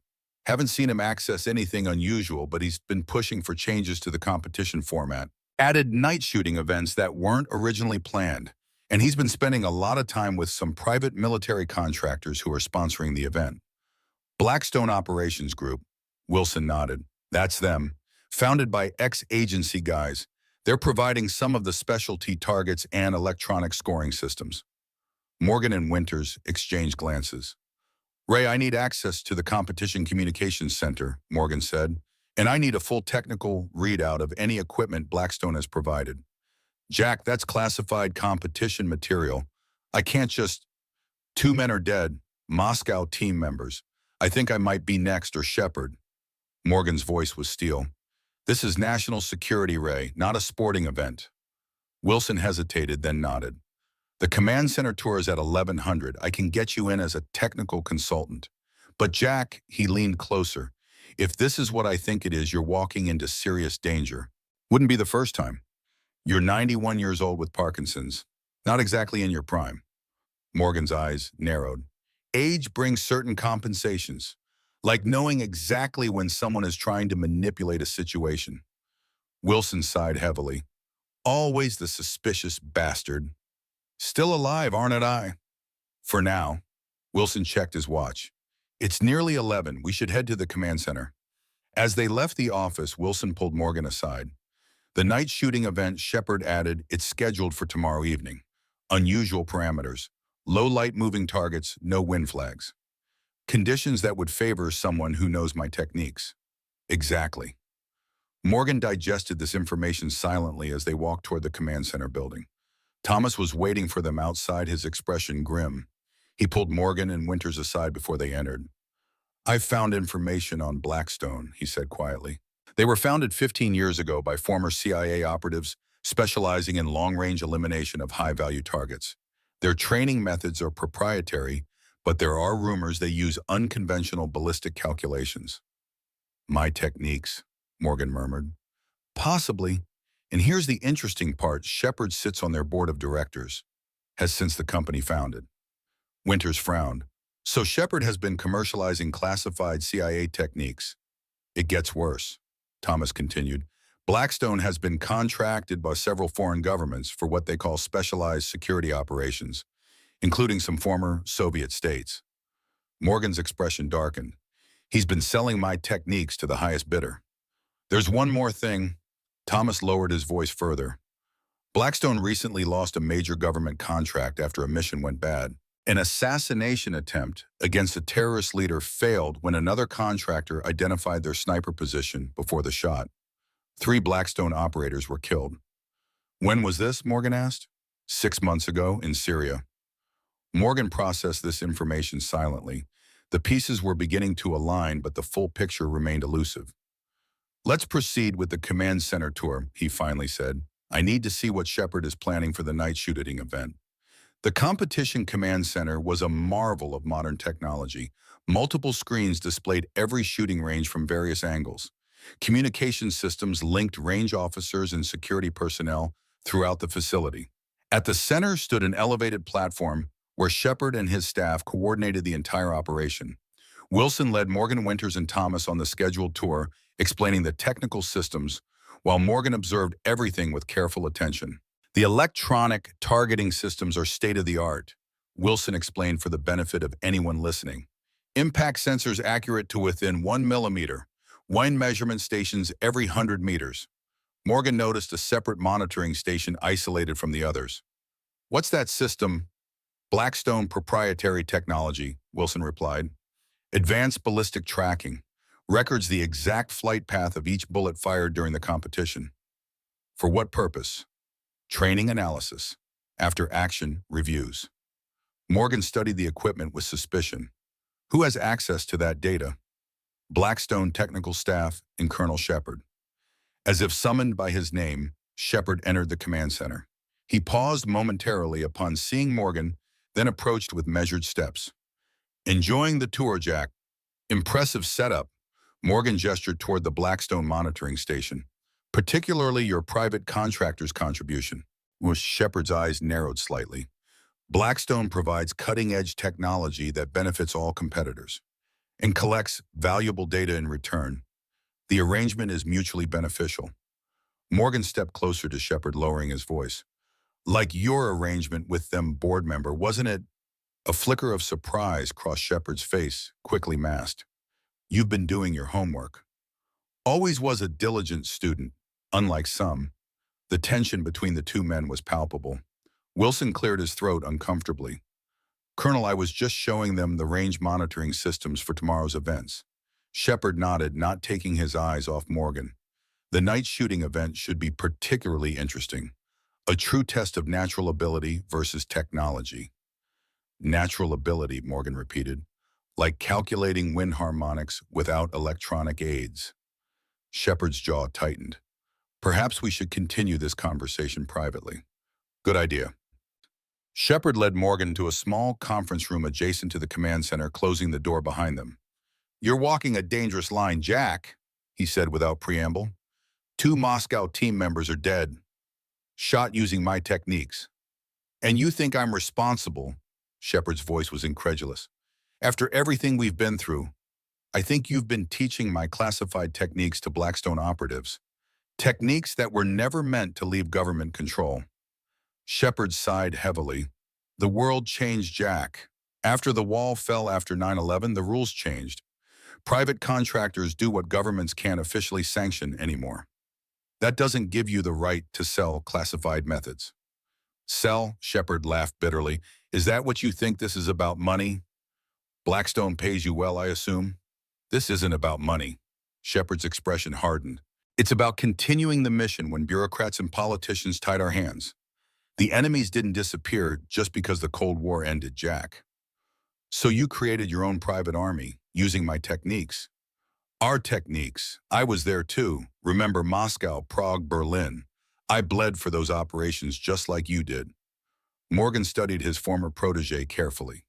"Haven't seen him access anything unusual, but he's been pushing for changes to the competition format. Added night shooting events that weren't originally planned. And he's been spending a lot of time with some private military contractors who are sponsoring the event." "Blackstone Operations Group." Wilson nodded. "That's them. Founded by ex-agency guys. They're providing some of the specialty targets and electronic scoring systems." Morgan and Winters exchanged glances. "Ray, I need access to the Competition Communications Center," Morgan said, "and I need a full technical readout of any equipment Blackstone has provided." "Jack, that's classified competition material. I can't just—" "2 men are dead, Moscow team members. I think I might be next or Shepard." Morgan's voice was steel. "This is national security, Ray, not a sporting event." Wilson hesitated, then nodded. "The command center tour is at 1100. I can get you in as a technical consultant." "But Jack," he leaned closer, "if this is what I think it is, you're walking into serious danger." "Wouldn't be the first time." "You're 91 years old with Parkinson's. Not exactly in your prime." Morgan's eyes narrowed. "Age brings certain compensations, like knowing exactly when someone is trying to manipulate a situation." Wilson sighed heavily. "Always the suspicious bastard. Still alive, aren't I?" "For now." Wilson checked his watch. "It's nearly 11. We should head to the command center." As they left the office, Wilson pulled Morgan aside. The night shooting event, Shepard added, it's scheduled for tomorrow evening. Unusual parameters. Low light moving targets, no wind flags. Conditions that would favor someone who knows my techniques. Exactly. Morgan digested this information silently as they walked toward the command center building. Thomas was waiting for them outside, his expression grim. He pulled Morgan and Winters aside before they entered. I've found information on Blackstone, he said quietly. They were founded 15 years ago by former CIA operatives specializing in long-range elimination of high-value targets. Their training methods are proprietary, but there are rumors they use unconventional ballistic calculations. My techniques, Morgan murmured. Possibly. And here's the interesting part. Shepard sits on their board of directors, has since the company founded. Winters frowned. So Shepard has been commercializing classified CIA techniques. It gets worse, Thomas continued. Blackstone has been contracted by several foreign governments for what they call specialized security operations, including some former Soviet states. Morgan's expression darkened. He's been selling my techniques to the highest bidder. There's one more thing. Thomas lowered his voice further. Blackstone recently lost a major government contract after a mission went bad. An assassination attempt against a terrorist leader failed when another contractor identified their sniper position before the shot. 3 Blackstone operators were killed. When was this? Morgan asked. 6 months ago in Syria. Morgan processed this information silently. The pieces were beginning to align, but the full picture remained elusive. Let's proceed with the command center tour, he finally said. I need to see what Shepard is planning for the night shooting event. The competition command center was a marvel of modern technology. Multiple screens displayed every shooting range from various angles. Communication systems linked range officers and security personnel throughout the facility. At the center stood an elevated platform where Shepard and his staff coordinated the entire operation. Wilson led Morgan, Winters, and Thomas on the scheduled tour, explaining the technical systems, while Morgan observed everything with careful attention. The electronic targeting systems are state-of-the-art, Wilson explained for the benefit of anyone listening. Impact sensors accurate to within 1 millimeter. Wind measurement stations every 100 meters. Morgan noticed a separate monitoring station isolated from the others. What's that system? Blackstone proprietary technology, Wilson replied. Advanced ballistic tracking. Records the exact flight path of each bullet fired during the competition. For what purpose? Training analysis. After action reviews. Morgan studied the equipment with suspicion. Who has access to that data? Blackstone technical staff and Colonel Shepard. As if summoned by his name, Shepard entered the command center. He paused momentarily upon seeing Morgan, then approached with measured steps. Enjoying the tour, Jack. Impressive setup. Morgan gestured toward the Blackstone monitoring station. Particularly your private contractor's contribution. Shepard's eyes narrowed slightly. Blackstone provides cutting-edge technology that benefits all competitors and collects valuable data in return. The arrangement is mutually beneficial. Morgan stepped closer to Shepard, lowering his voice. Like your arrangement with them, board member, wasn't it? A flicker of surprise crossed Shepard's face, quickly masked. You've been doing your homework. Always was a diligent student, unlike some. The tension between the two men was palpable. Wilson cleared his throat uncomfortably. Colonel, I was just showing them the range monitoring systems for tomorrow's events. Shepard nodded, not taking his eyes off Morgan. The night shooting event should be particularly interesting. A true test of natural ability versus technology. Natural ability, Morgan repeated, like calculating wind harmonics without electronic aids. Shepard's jaw tightened. Perhaps we should continue this conversation privately. Good idea. Shepard led Morgan to a small conference room adjacent to the command center, closing the door behind them. You're walking a dangerous line, Jack, he said without preamble. 2 Moscow team members are dead, shot using my techniques. And you think I'm responsible? Shepard's voice was incredulous. After everything we've been through, I think you've been teaching my classified techniques to Blackstone operatives. Techniques that were never meant to leave government control. Shepard sighed heavily. The world changed, Jack. After the wall fell after 9/11, the rules changed. Private contractors do what governments can't officially sanction anymore. That doesn't give you the right to sell classified methods. Sell? Shepard laughed bitterly. Is that what you think this is about, money? Blackstone pays you well, I assume? This isn't about money. Shepard's expression hardened. It's about continuing the mission when bureaucrats and politicians tied our hands. The enemies didn't disappear just because the Cold War ended, Jack. So you created your own private army, using my techniques. Our techniques. I was there too. Remember Moscow, Prague, Berlin. I bled for those operations just like you did. Morgan studied his former protege carefully.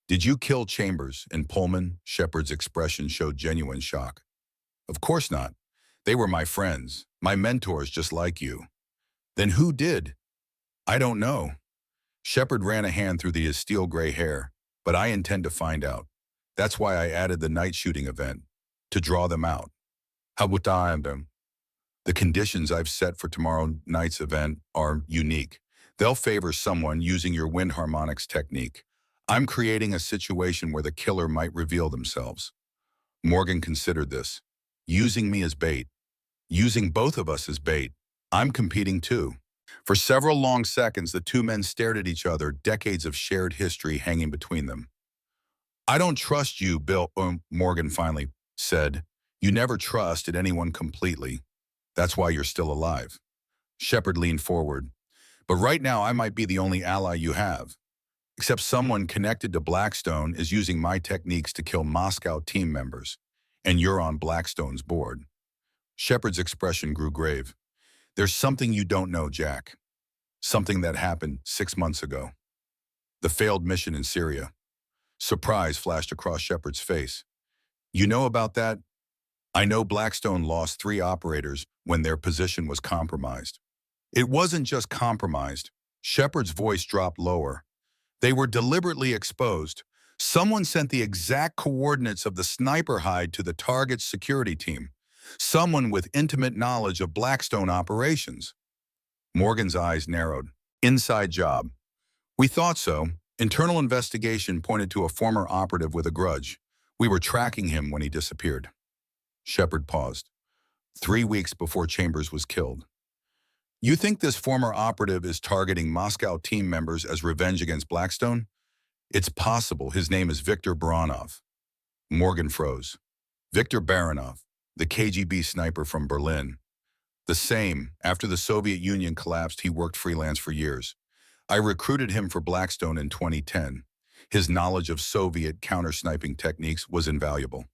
Did you kill Chambers and Pullman? Shepard's expression showed genuine shock. Of course not. They were my friends, my mentors just like you. Then who did? I don't know. Shepard ran a hand through his steel-gray hair, but I intend to find out. That's why I added the night shooting event, to draw them out. How would I them? The conditions I've set for tomorrow night's event are unique. They'll favor someone using your wind harmonics technique. I'm creating a situation where the killer might reveal themselves. Morgan considered this. Using me as bait. Using both of us as bait. I'm competing too. For several long seconds, the two men stared at each other, decades of shared history hanging between them. I don't trust you, Bill, Morgan finally said. You never trusted anyone completely. That's why you're still alive. Shepard leaned forward. But right now, I might be the only ally you have. Except someone connected to Blackstone is using my techniques to kill Moscow team members. And you're on Blackstone's board. Shepard's expression grew grave. There's something you don't know, Jack. Something that happened 6 months ago. The failed mission in Syria. Surprise flashed across Shepard's face. You know about that? I know Blackstone lost 3 operators when their position was compromised. It wasn't just compromised. Shepard's voice dropped lower. They were deliberately exposed. Someone sent the exact coordinates of the sniper hide to the target's security team. Someone with intimate knowledge of Blackstone operations. Morgan's eyes narrowed. Inside job. We thought so. Internal investigation pointed to a former operative with a grudge. We were tracking him when he disappeared. Shepard paused. 3 weeks before Chambers was killed. You think this former operative is targeting Moscow team members as revenge against Blackstone? It's possible. His name is Viktor Baranov. Morgan froze. Viktor Baranov, the KGB sniper from Berlin. The same. After the Soviet Union collapsed, he worked freelance for years. I recruited him for Blackstone in 2010. His knowledge of Soviet counter-sniping techniques was invaluable.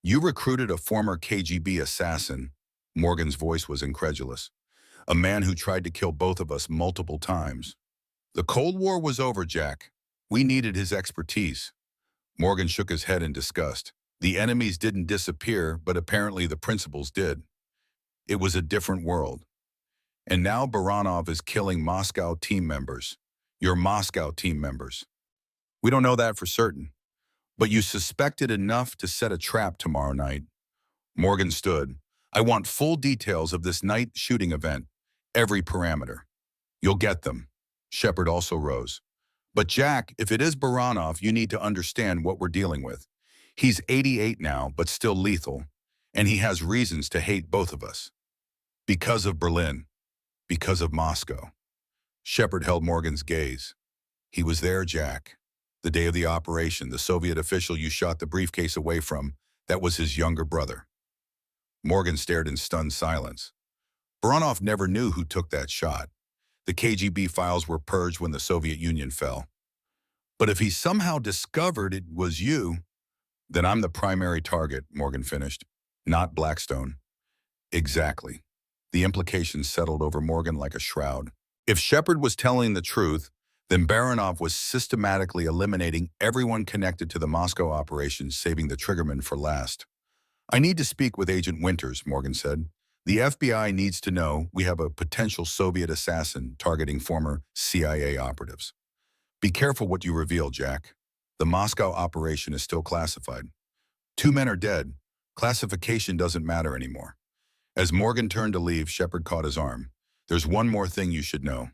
You recruited a former KGB assassin. Morgan's voice was incredulous. A man who tried to kill both of us multiple times. The Cold War was over, Jack. We needed his expertise. Morgan shook his head in disgust. The enemies didn't disappear, but apparently the principles did. It was a different world. And now Baranov is killing Moscow team members. Your Moscow team members. We don't know that for certain. But you suspected enough to set a trap tomorrow night. Morgan stood. I want full details of this night shooting event. Every parameter. You'll get them. Shepard also rose. But Jack, if it is Baranov, you need to understand what we're dealing with. He's 88 now, but still lethal. And he has reasons to hate both of us. Because of Berlin. Because of Moscow. Shepard held Morgan's gaze. He was there, Jack. The day of the operation, the Soviet official you shot the briefcase away from, that was his younger brother. Morgan stared in stunned silence. Baranov never knew who took that shot. The KGB files were purged when the Soviet Union fell. But if he somehow discovered it was you, then I'm the primary target, Morgan finished. Not Blackstone. Exactly. The implications settled over Morgan like a shroud. If Shepard was telling the truth, then Baranov was systematically eliminating everyone connected to the Moscow operations, saving the triggerman for last. I need to speak with Agent Winters, Morgan said. The FBI needs to know we have a potential Soviet assassin targeting former CIA operatives. Be careful what you reveal, Jack. The Moscow operation is still classified. 2 men are dead. Classification doesn't matter anymore. As Morgan turned to leave, Shepard caught his arm. There's one more thing you should know.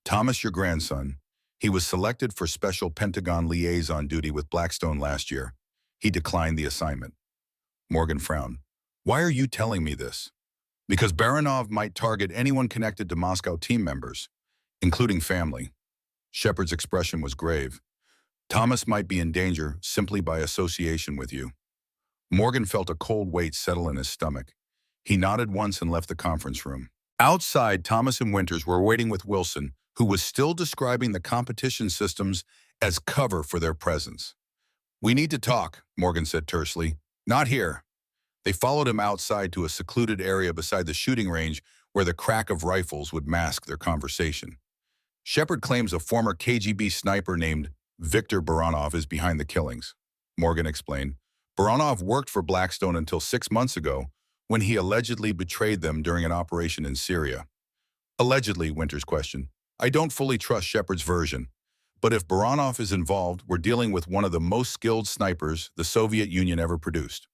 Thomas, your grandson, he was selected for special Pentagon liaison duty with Blackstone last year. He declined the assignment. Morgan frowned. Why are you telling me this? Because Baranov might target anyone connected to Moscow team members, including family. Shepard's expression was grave. Thomas might be in danger simply by association with you. Morgan felt a cold weight settle in his stomach. He nodded once and left the conference room. Outside, Thomas and Winters were waiting with Wilson, who was still describing the competition systems as cover for their presence. We need to talk, Morgan said tersely. Not here. They followed him outside to a secluded area beside the shooting range where the crack of rifles would mask their conversation. Shepard claims a former KGB sniper named Viktor Baranov is behind the killings, Morgan explained. Baranov worked for Blackstone until 6 months ago, when he allegedly betrayed them during an operation in Syria. Allegedly, Winters questioned. I don't fully trust Shepard's version, but if Baranov is involved, we're dealing with one of the most skilled snipers the Soviet Union ever produced.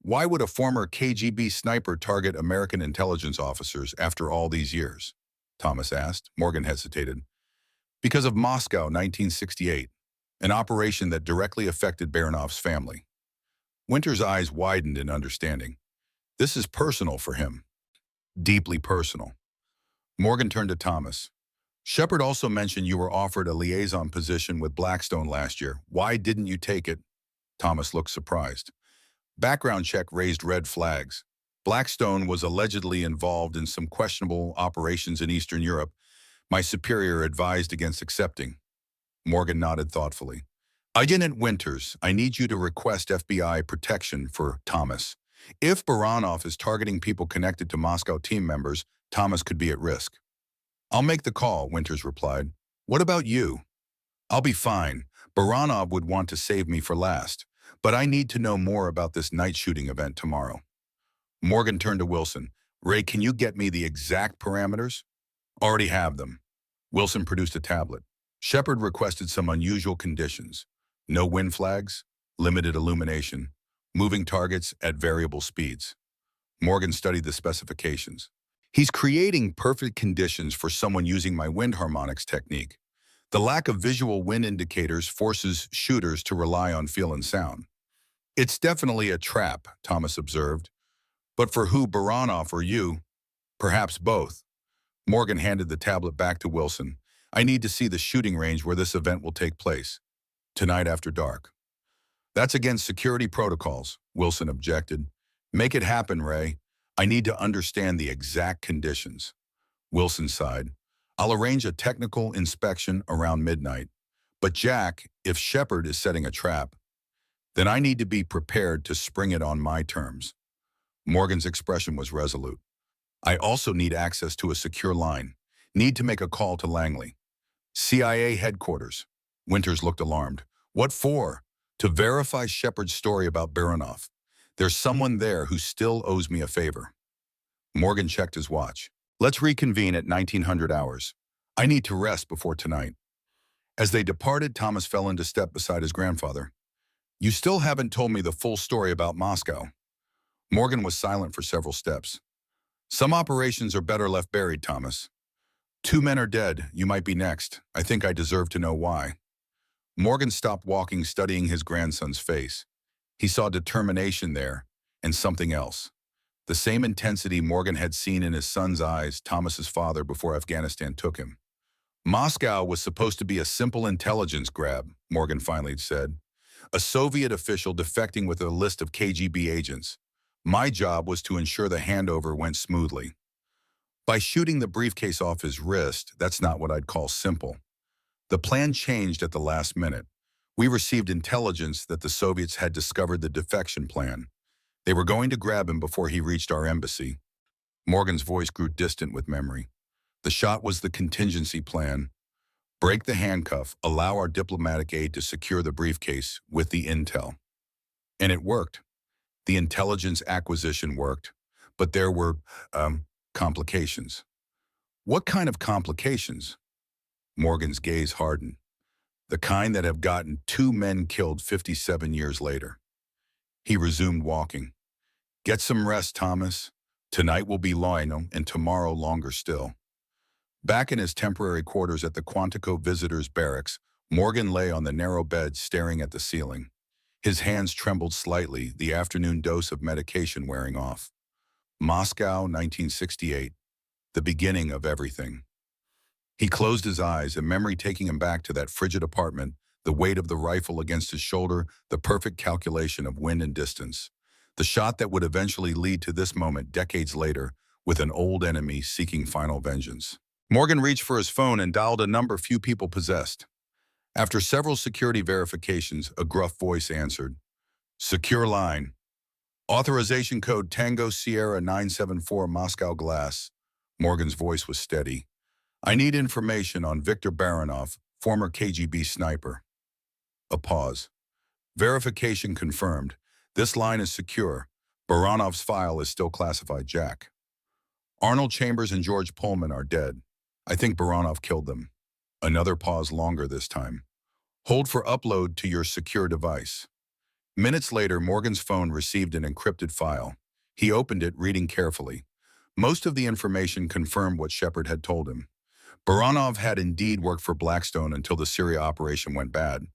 Why would a former KGB sniper target American intelligence officers after all these years? Thomas asked. Morgan hesitated. Because of Moscow, 1968, an operation that directly affected Baranov's family. Winter's eyes widened in understanding. This is personal for him. Deeply personal. Morgan turned to Thomas. Shepard also mentioned you were offered a liaison position with Blackstone last year. Why didn't you take it? Thomas looked surprised. Background check raised red flags. Blackstone was allegedly involved in some questionable operations in Eastern Europe. My superior advised against accepting. Morgan nodded thoughtfully. Agent Winters, I need you to request FBI protection for Thomas. If Baranov is targeting people connected to Moscow team members, Thomas could be at risk. I'll make the call, Winters replied. What about you? I'll be fine. Baranov would want to save me for last, but I need to know more about this night shooting event tomorrow. Morgan turned to Wilson. Ray, can you get me the exact parameters? Already have them. Wilson produced a tablet. Shepard requested some unusual conditions. No wind flags, limited illumination, moving targets at variable speeds. Morgan studied the specifications. He's creating perfect conditions for someone using my wind harmonics technique. The lack of visual wind indicators forces shooters to rely on feel and sound. It's definitely a trap, Thomas observed. But for who, Baranov or you? Perhaps both. Morgan handed the tablet back to Wilson. I need to see the shooting range where this event will take place. Tonight after dark. That's against security protocols, Wilson objected. Make it happen, Ray. I need to understand the exact conditions. Wilson sighed. I'll arrange a technical inspection around midnight. But Jack, if Shepard is setting a trap, then I need to be prepared to spring it on my terms. Morgan's expression was resolute. I also need access to a secure line. Need to make a call to Langley. CIA headquarters. Winters looked alarmed. What for? To verify Shepard's story about Baranov. There's someone there who still owes me a favor. Morgan checked his watch. Let's reconvene at 1900 hours. I need to rest before tonight. As they departed, Thomas fell into step beside his grandfather. You still haven't told me the full story about Moscow. Morgan was silent for several steps. Some operations are better left buried, Thomas. 2 men are dead. You might be next. I think I deserve to know why. Morgan stopped walking, studying his grandson's face. He saw determination there, and something else. The same intensity Morgan had seen in his son's eyes, Thomas's father, before Afghanistan took him. Moscow was supposed to be a simple intelligence grab, Morgan finally said. A Soviet official defecting with a list of KGB agents. My job was to ensure the handover went smoothly. By shooting the briefcase off his wrist, that's not what I'd call simple. The plan changed at the last minute. We received intelligence that the Soviets had discovered the defection plan. They were going to grab him before he reached our embassy. Morgan's voice grew distant with memory. The shot was the contingency plan. Break the handcuff, allow our diplomatic aide to secure the briefcase with the intel. And it worked. The intelligence acquisition worked, but there were, complications. What kind of complications? Morgan's gaze hardened. The kind that have gotten 2 men killed 57 years later. He resumed walking. Get some rest, Thomas. Tonight will be long and tomorrow longer still. Back in his temporary quarters at the Quantico visitors' barracks, Morgan lay on the narrow bed staring at the ceiling. His hands trembled slightly, the afternoon dose of medication wearing off. Moscow, 1968. The beginning of everything. He closed his eyes, a memory taking him back to that frigid apartment, the weight of the rifle against his shoulder, the perfect calculation of wind and distance. The shot that would eventually lead to this moment decades later, with an old enemy seeking final vengeance. Morgan reached for his phone and dialed a number few people possessed. After several security verifications, a gruff voice answered. Secure line. Authorization code Tango Sierra 974 Moscow Glass. Morgan's voice was steady. I need information on Viktor Baranov, former KGB sniper. A pause. Verification confirmed. This line is secure. Baranov's file is still classified, Jack. Arnold Chambers and George Pullman are dead. I think Baranov killed them. Another pause, longer this time. Hold for upload to your secure device. Minutes later, Morgan's phone received an encrypted file. He opened it, reading carefully. Most of the information confirmed what Shepard had told him. Baranov had indeed worked for Blackstone until the Syria operation went bad.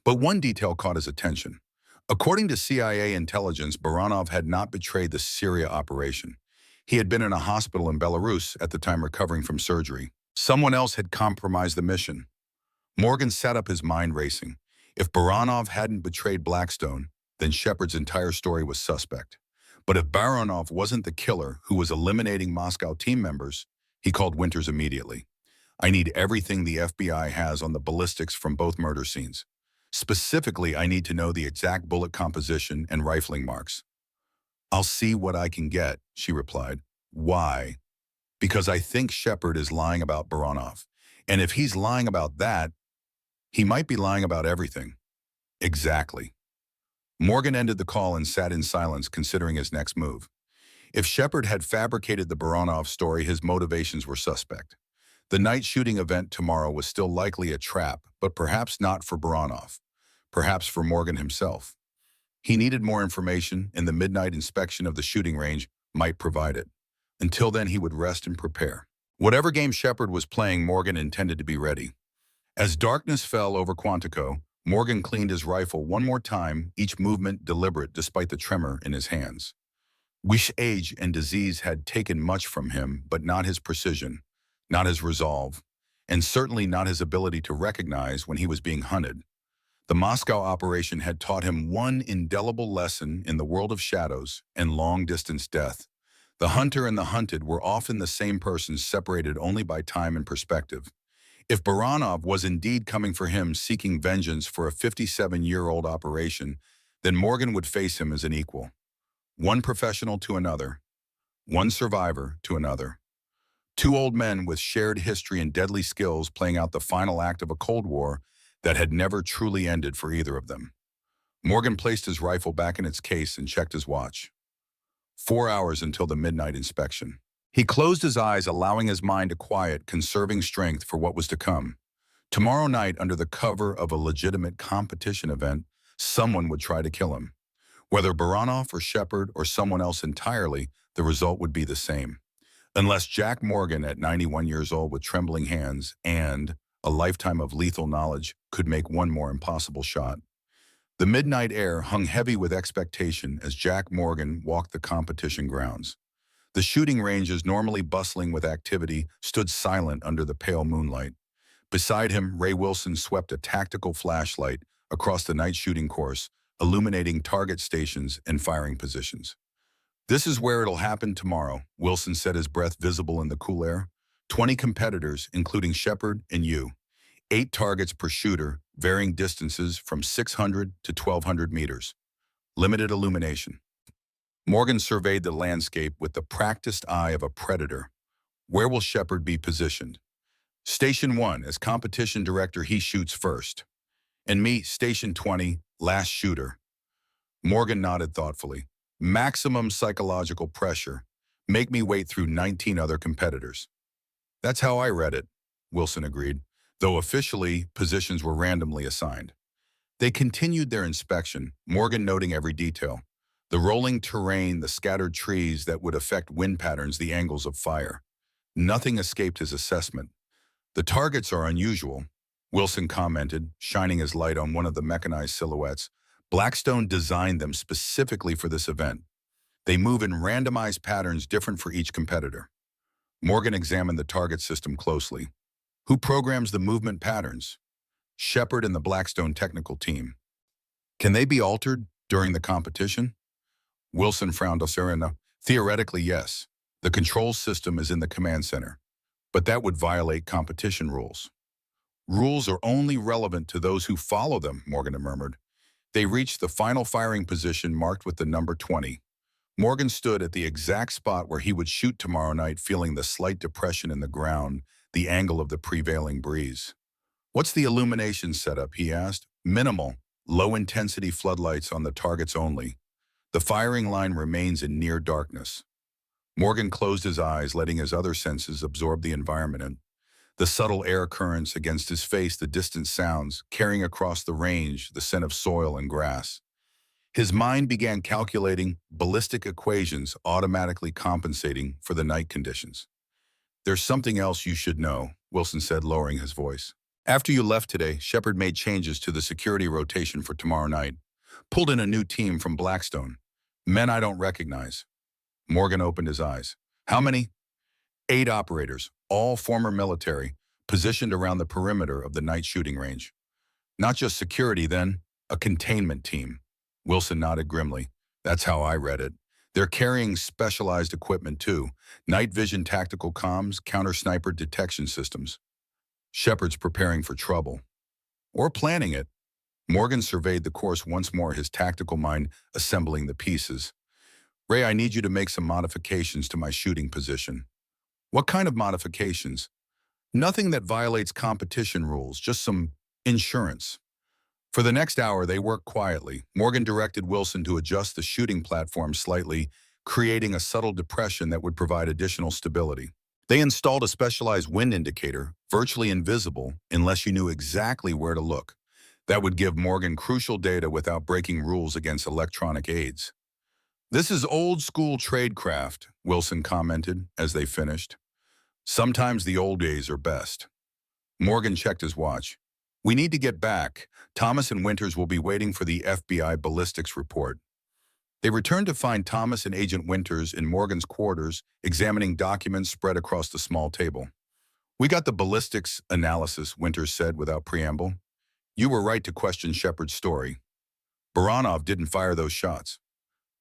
But one detail caught his attention. According to CIA intelligence, Baranov had not betrayed the Syria operation. He had been in a hospital in Belarus at the time, recovering from surgery. Someone else had compromised the mission. Morgan sat up, his mind racing. If Baranov hadn't betrayed Blackstone, then Shepard's entire story was suspect. But if Baranov wasn't the killer who was eliminating Moscow team members, he called Winters immediately. I need everything the FBI has on the ballistics from both murder scenes. Specifically, I need to know the exact bullet composition and rifling marks. I'll see what I can get, she replied. Why? Because I think Shepard is lying about Baranov. And if he's lying about that, he might be lying about everything. Exactly. Morgan ended the call and sat in silence, considering his next move. If Shepard had fabricated the Baranov story, his motivations were suspect. The night shooting event tomorrow was still likely a trap, but perhaps not for Baranov. Perhaps for Morgan himself. He needed more information, and the midnight inspection of the shooting range might provide it. Until then, he would rest and prepare. Whatever game Shepard was playing, Morgan intended to be ready. As darkness fell over Quantico, Morgan cleaned his rifle one more time, each movement deliberate despite the tremor in his hands. Wish, age, and disease had taken much from him, but not his precision, not his resolve, and certainly not his ability to recognize when he was being hunted. The Moscow operation had taught him one indelible lesson in the world of shadows and long-distance death. The hunter and the hunted were often the same person, separated only by time and perspective. If Baranov was indeed coming for him, seeking vengeance for a 57-year-old operation, then Morgan would face him as an equal. One professional to another, one survivor to another. Two old men with shared history and deadly skills playing out the final act of a Cold War that had never truly ended for either of them. Morgan placed his rifle back in its case and checked his watch. 4 hours until the midnight inspection. He closed his eyes, allowing his mind to quiet, conserving strength for what was to come. Tomorrow night, under the cover of a legitimate competition event, someone would try to kill him. Whether Baranov or Shepard or someone else entirely, the result would be the same. Unless Jack Morgan, at 91 years old with trembling hands and a lifetime of lethal knowledge, could make one more impossible shot. The midnight air hung heavy with expectation as Jack Morgan walked the competition grounds. The shooting ranges, normally bustling with activity, stood silent under the pale moonlight. Beside him, Ray Wilson swept a tactical flashlight across the night shooting course, illuminating target stations and firing positions. This is where it'll happen tomorrow, Wilson said, his breath visible in the cool air. 20 competitors, including Shepard and you. 8 targets per shooter, varying distances from 600 to 1,200 meters. Limited illumination. Morgan surveyed the landscape with the practiced eye of a predator. Where will Shepard be positioned? Station 1, as competition director, he shoots first. And me, Station 20, last shooter. Morgan nodded thoughtfully. Maximum psychological pressure. Make me wait through 19 other competitors. That's how I read it, Wilson agreed, though officially positions were randomly assigned. They continued their inspection, Morgan noting every detail. The rolling terrain, the scattered trees that would affect wind patterns, the angles of fire. Nothing escaped his assessment. The targets are unusual, Wilson commented, shining his light on one of the mechanized silhouettes, Blackstone designed them specifically for this event. They move in randomized patterns different for each competitor. Morgan examined the target system closely. Who programs the movement patterns? Shepard and the Blackstone technical team. Can they be altered during the competition? Wilson frowned. Serena. Theoretically, yes. The control system is in the command center, but that would violate competition rules. Rules are only relevant to those who follow them, Morgan murmured. They reached the final firing position marked with the number 20. Morgan stood at the exact spot where he would shoot tomorrow night, feeling the slight depression in the ground, the angle of the prevailing breeze. What's the illumination setup, he asked. Minimal, low-intensity floodlights on the targets only. The firing line remains in near darkness. Morgan closed his eyes, letting his other senses absorb the environment. The subtle air currents against his face, the distant sounds, carrying across the range the scent of soil and grass. His mind began calculating ballistic equations, automatically compensating for the night conditions. There's something else you should know, Wilson said, lowering his voice. After you left today, Shepard made changes to the security rotation for tomorrow night. Pulled in a new team from Blackstone. Men I don't recognize. Morgan opened his eyes. How many? 8 operators, all former military, positioned around the perimeter of the night shooting range. Not just security, then, a containment team. Wilson nodded grimly. That's how I read it. They're carrying specialized equipment too. Night vision tactical comms, counter-sniper detection systems. Shepard's preparing for trouble. Or planning it. Morgan surveyed the course once more, his tactical mind assembling the pieces. Ray, I need you to make some modifications to my shooting position. What kind of modifications? Nothing that violates competition rules, just some insurance. For the next hour, they worked quietly. Morgan directed Wilson to adjust the shooting platform slightly, creating a subtle depression that would provide additional stability. They installed a specialized wind indicator, virtually invisible unless you knew exactly where to look. That would give Morgan crucial data without breaking rules against electronic aids. This is old-school tradecraft, Wilson commented as they finished. Sometimes the old days are best. Morgan checked his watch. We need to get back. Thomas and Winters will be waiting for the FBI ballistics report. They returned to find Thomas and Agent Winters in Morgan's quarters, examining documents spread across the small table. We got the ballistics analysis, Winters said without preamble. You were right to question Shepard's story. Baranov didn't fire those shots.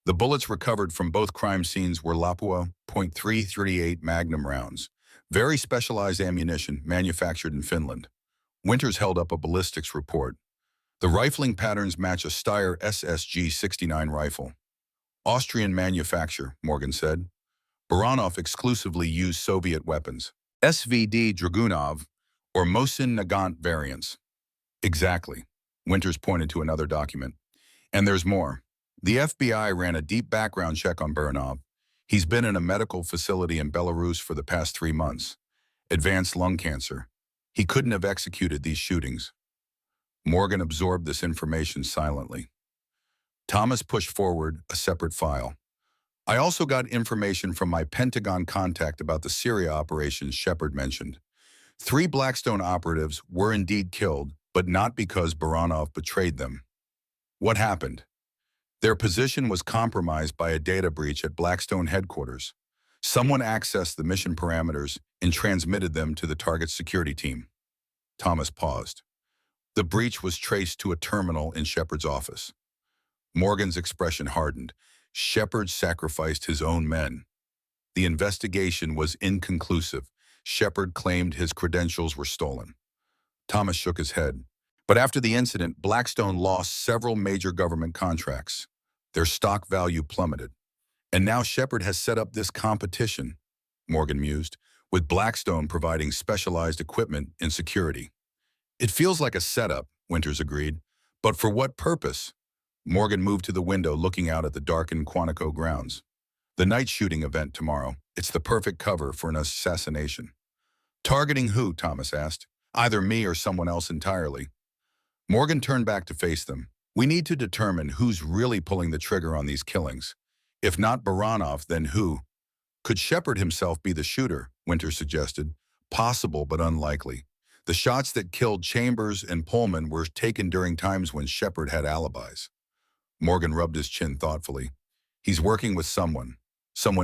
The bullets recovered from both crime scenes were Lapua .338 Magnum rounds, very specialized ammunition manufactured in Finland. Winters held up a ballistics report. The rifling patterns match a Steyr SSG-69 rifle. Austrian manufacture, Morgan said. Baranov exclusively used Soviet weapons. SVD Dragunov or Mosin Nagant variants. Exactly. Winters pointed to another document. And there's more. The FBI ran a deep background check on Baranov. He's been in a medical facility in Belarus for the past 3 months. Advanced lung cancer. He couldn't have executed these shootings. Morgan absorbed this information silently. Thomas pushed forward a separate file. I also got information from my Pentagon contact about the Syria operations Shepard mentioned. 3 Blackstone operatives were indeed killed, but not because Baranov betrayed them. What happened? Their position was compromised by a data breach at Blackstone headquarters. Someone accessed the mission parameters and transmitted them to the target security team. Thomas paused. The breach was traced to a terminal in Shepard's office. Morgan's expression hardened. Shepard sacrificed his own men. The investigation was inconclusive. Shepard claimed his credentials were stolen. Thomas shook his head. But after the incident, Blackstone lost several major government contracts. Their stock value plummeted. And now Shepard has set up this competition, Morgan mused, with Blackstone providing specialized equipment and security. It feels like a setup, Winters agreed. But for what purpose? Morgan moved to the window, looking out at the darkened Quantico grounds. The night shooting event tomorrow. It's the perfect cover for an assassination. Targeting who? Thomas asked. Either me or someone else entirely. Morgan turned back to face them. We need to determine who's really pulling the trigger on these killings. If not Baranov, then who? Could Shepard himself be the shooter? Winters suggested. Possible, but unlikely. The shots that killed Chambers and Pullman were taken during times when Shepard had alibis. Morgan rubbed his chin thoughtfully. He's working with someone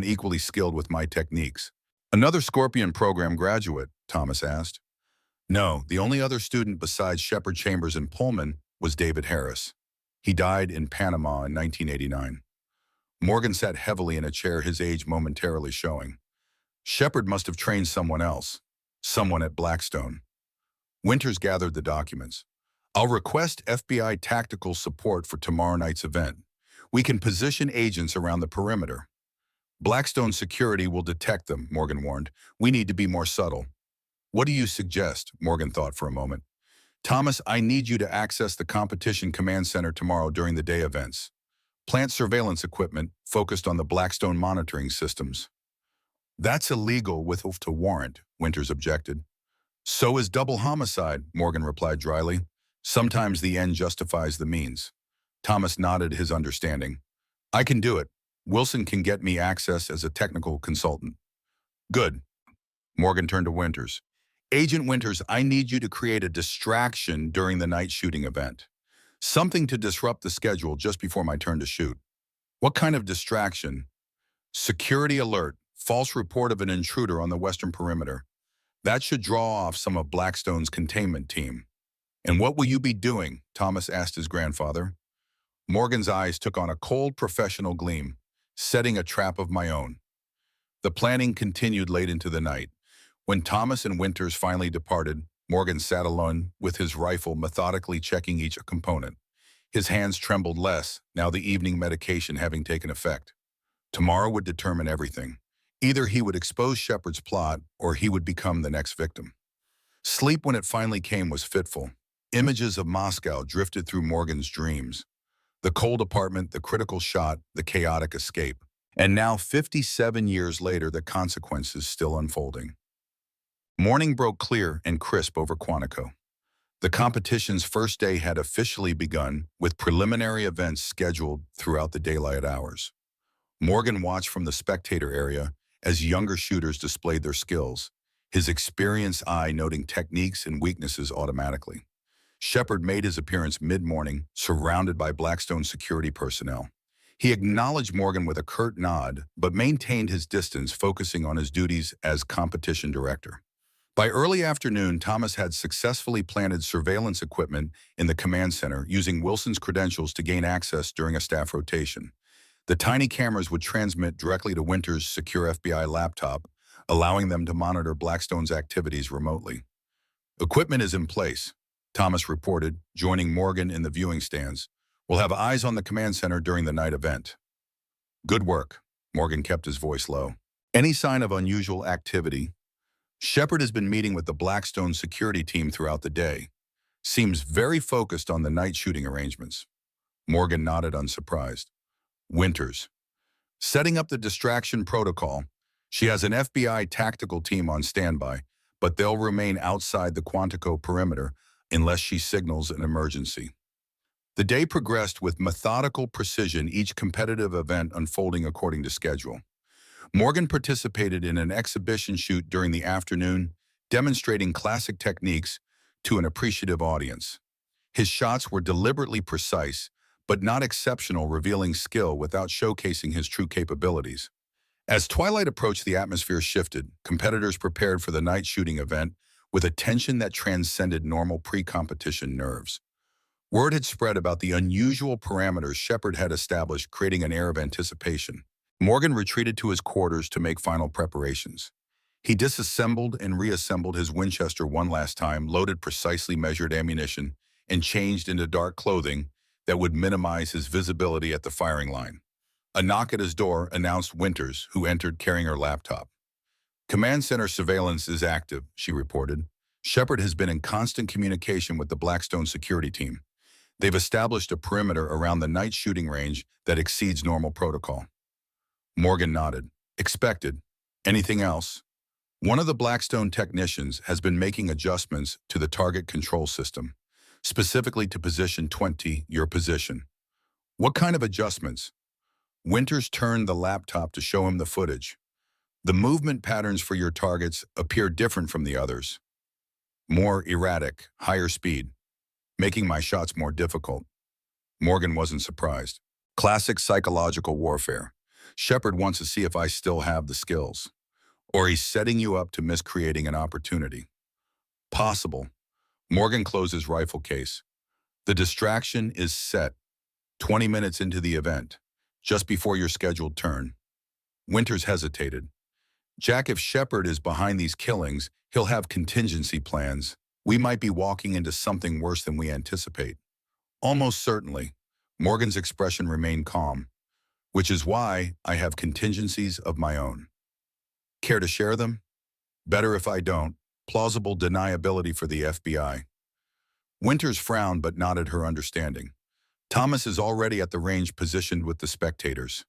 equally skilled with my techniques. Another Scorpion program graduate, Thomas asked. No, the only other student besides Shepard Chambers and Pullman was David Harris. He died in Panama in 1989. Morgan sat heavily in a chair, his age momentarily showing. Shepard must have trained someone else, someone at Blackstone. Winters gathered the documents. I'll request FBI tactical support for tomorrow night's event. We can position agents around the perimeter. Blackstone security will detect them, Morgan warned. We need to be more subtle. What do you suggest? Morgan thought for a moment. Thomas, I need you to access the competition command center tomorrow during the day events. Plant surveillance equipment focused on the Blackstone monitoring systems. That's illegal with a warrant, Winters objected. So is double homicide, Morgan replied dryly. Sometimes the end justifies the means. Thomas nodded his understanding. I can do it. Wilson can get me access as a technical consultant. Good. Morgan turned to Winters. Agent Winters, I need you to create a distraction during the night shooting event. Something to disrupt the schedule just before my turn to shoot. What kind of distraction? Security alert. False report of an intruder on the western perimeter. That should draw off some of Blackstone's containment team. And what will you be doing? Thomas asked his grandfather. Morgan's eyes took on a cold professional gleam, setting a trap of my own. The planning continued late into the night. When Thomas and Winters finally departed, Morgan sat alone with his rifle methodically checking each component. His hands trembled less, now the evening medication having taken effect. Tomorrow would determine everything. Either he would expose Shepard's plot, or he would become the next victim. Sleep, when it finally came, was fitful. Images of Moscow drifted through Morgan's dreams. The cold apartment, the critical shot, the chaotic escape. And now, 57 years later, the consequences still unfolding. Morning broke clear and crisp over Quantico. The competition's first day had officially begun, with preliminary events scheduled throughout the daylight hours. Morgan watched from the spectator area as younger shooters displayed their skills, his experienced eye noting techniques and weaknesses automatically. Shepard made his appearance mid-morning, surrounded by Blackstone security personnel. He acknowledged Morgan with a curt nod, but maintained his distance, focusing on his duties as competition director. By early afternoon, Thomas had successfully planted surveillance equipment in the command center, using Wilson's credentials to gain access during a staff rotation. The tiny cameras would transmit directly to Winters' secure FBI laptop, allowing them to monitor Blackstone's activities remotely. Equipment is in place, Thomas reported, joining Morgan in the viewing stands. We'll have eyes on the command center during the night event. Good work. Morgan kept his voice low. Any sign of unusual activity? Shepard has been meeting with the Blackstone security team throughout the day. Seems very focused on the night shooting arrangements. Morgan nodded, unsurprised. Winters. Setting up the distraction protocol. She has an FBI tactical team on standby, but they'll remain outside the Quantico perimeter unless she signals an emergency. The day progressed with methodical precision, each competitive event unfolding according to schedule. Morgan participated in an exhibition shoot during the afternoon, demonstrating classic techniques to an appreciative audience. His shots were deliberately precise, but not exceptional, revealing skill without showcasing his true capabilities. As twilight approached, the atmosphere shifted. Competitors prepared for the night shooting event with a tension that transcended normal pre-competition nerves. Word had spread about the unusual parameters Shepard had established, creating an air of anticipation. Morgan retreated to his quarters to make final preparations. He disassembled and reassembled his Winchester one last time, loaded precisely measured ammunition, and changed into dark clothing that would minimize his visibility at the firing line. A knock at his door announced Winters, who entered carrying her laptop. Command center surveillance is active, she reported. Shepard has been in constant communication with the Blackstone security team. They've established a perimeter around the night shooting range that exceeds normal protocol. Morgan nodded. Expected. Anything else? One of the Blackstone technicians has been making adjustments to the target control system, specifically to position 20, your position. What kind of adjustments? Winters turned the laptop to show him the footage. The movement patterns for your targets appear different from the others. More erratic, higher speed, making my shots more difficult. Morgan wasn't surprised. Classic psychological warfare. Shepard wants to see if I still have the skills. Or he's setting you up to miss creating an opportunity. Possible. Morgan closes rifle case. The distraction is set 20 minutes into the event, just before your scheduled turn. Winters hesitated. Jack, if Shepard is behind these killings, he'll have contingency plans. We might be walking into something worse than we anticipate. Almost certainly. Morgan's expression remained calm, which is why I have contingencies of my own. Care to share them? Better if I don't. Plausible deniability for the FBI. Winters frowned but nodded her understanding. Thomas is already at the range positioned with the spectators.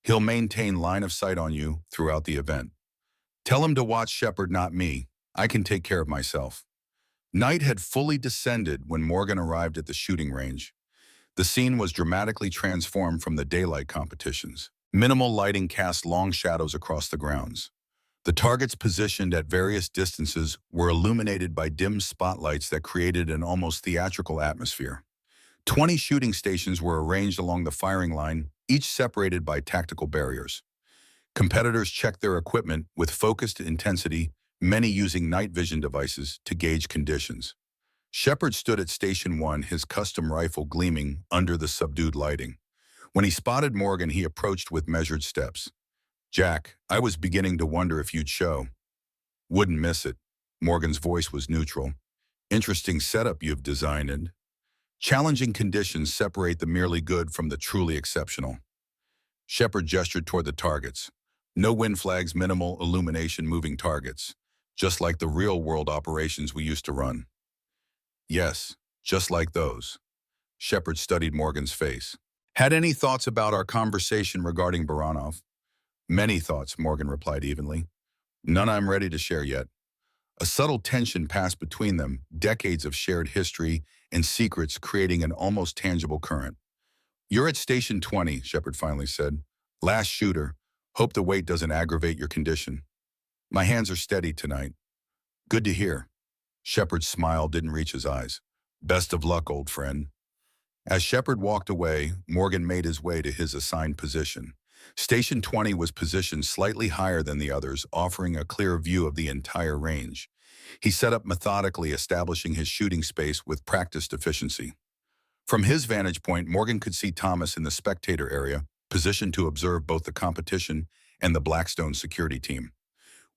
He'll maintain line of sight on you throughout the event. Tell him to watch Shepard, not me. I can take care of myself. Night had fully descended when Morgan arrived at the shooting range. The scene was dramatically transformed from the daylight competitions. Minimal lighting cast long shadows across the grounds. The targets positioned at various distances were illuminated by dim spotlights that created an almost theatrical atmosphere. 20 shooting stations were arranged along the firing line, each separated by tactical barriers. Competitors checked their equipment with focused intensity, many using night vision devices to gauge conditions. Shepard stood at Station 1, his custom rifle gleaming under the subdued lighting. When he spotted Morgan, he approached with measured steps. Jack, I was beginning to wonder if you'd show. Wouldn't miss it. Morgan's voice was neutral. Interesting setup you've designed. Challenging conditions separate the merely good from the truly exceptional. Shepard gestured toward the targets. No wind flags, minimal illumination, moving targets. Just like the real-world operations we used to run. Yes, just like those. Shepard studied Morgan's face. Had any thoughts about our conversation regarding Baranov? Many thoughts, Morgan replied evenly. None I'm ready to share yet. A subtle tension passed between them, decades of shared history and secrets creating an almost tangible current. You're at Station 20, Shepard finally said. Last shooter. Hope the weight doesn't aggravate your condition. My hands are steady tonight. Good to hear. Shepard's smile didn't reach his eyes. Best of luck, old friend. As Shepard walked away, Morgan made his way to his assigned position. Station 20 was positioned slightly higher than the others, offering a clear view of the entire range. He set up methodically, establishing his shooting space with practiced efficiency. From his vantage point, Morgan could see Thomas in the spectator area, positioned to observe both the competition and the Blackstone security team.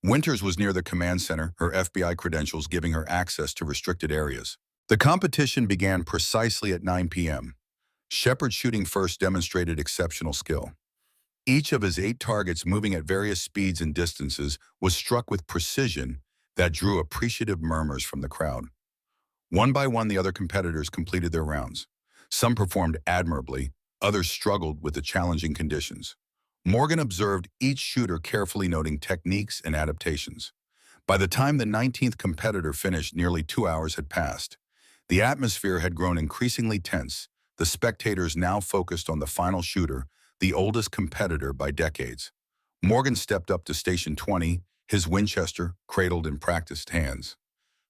Winters was near the command center, her FBI credentials giving her access to restricted areas. The competition began precisely at 9 p.m. Shepard, shooting first, demonstrated exceptional skill. Each of his 8 targets, moving at various speeds and distances, was struck with precision that drew appreciative murmurs from the crowd. One by one, the other competitors completed their rounds. Some performed admirably, others struggled with the challenging conditions. Morgan observed each shooter carefully, noting techniques and adaptations. By the time the 19th competitor finished, nearly 2 hours had passed. The atmosphere had grown increasingly tense, the spectators now focused on the final shooter, the oldest competitor by decades. Morgan stepped up to Station 20, his Winchester cradled in practiced hands.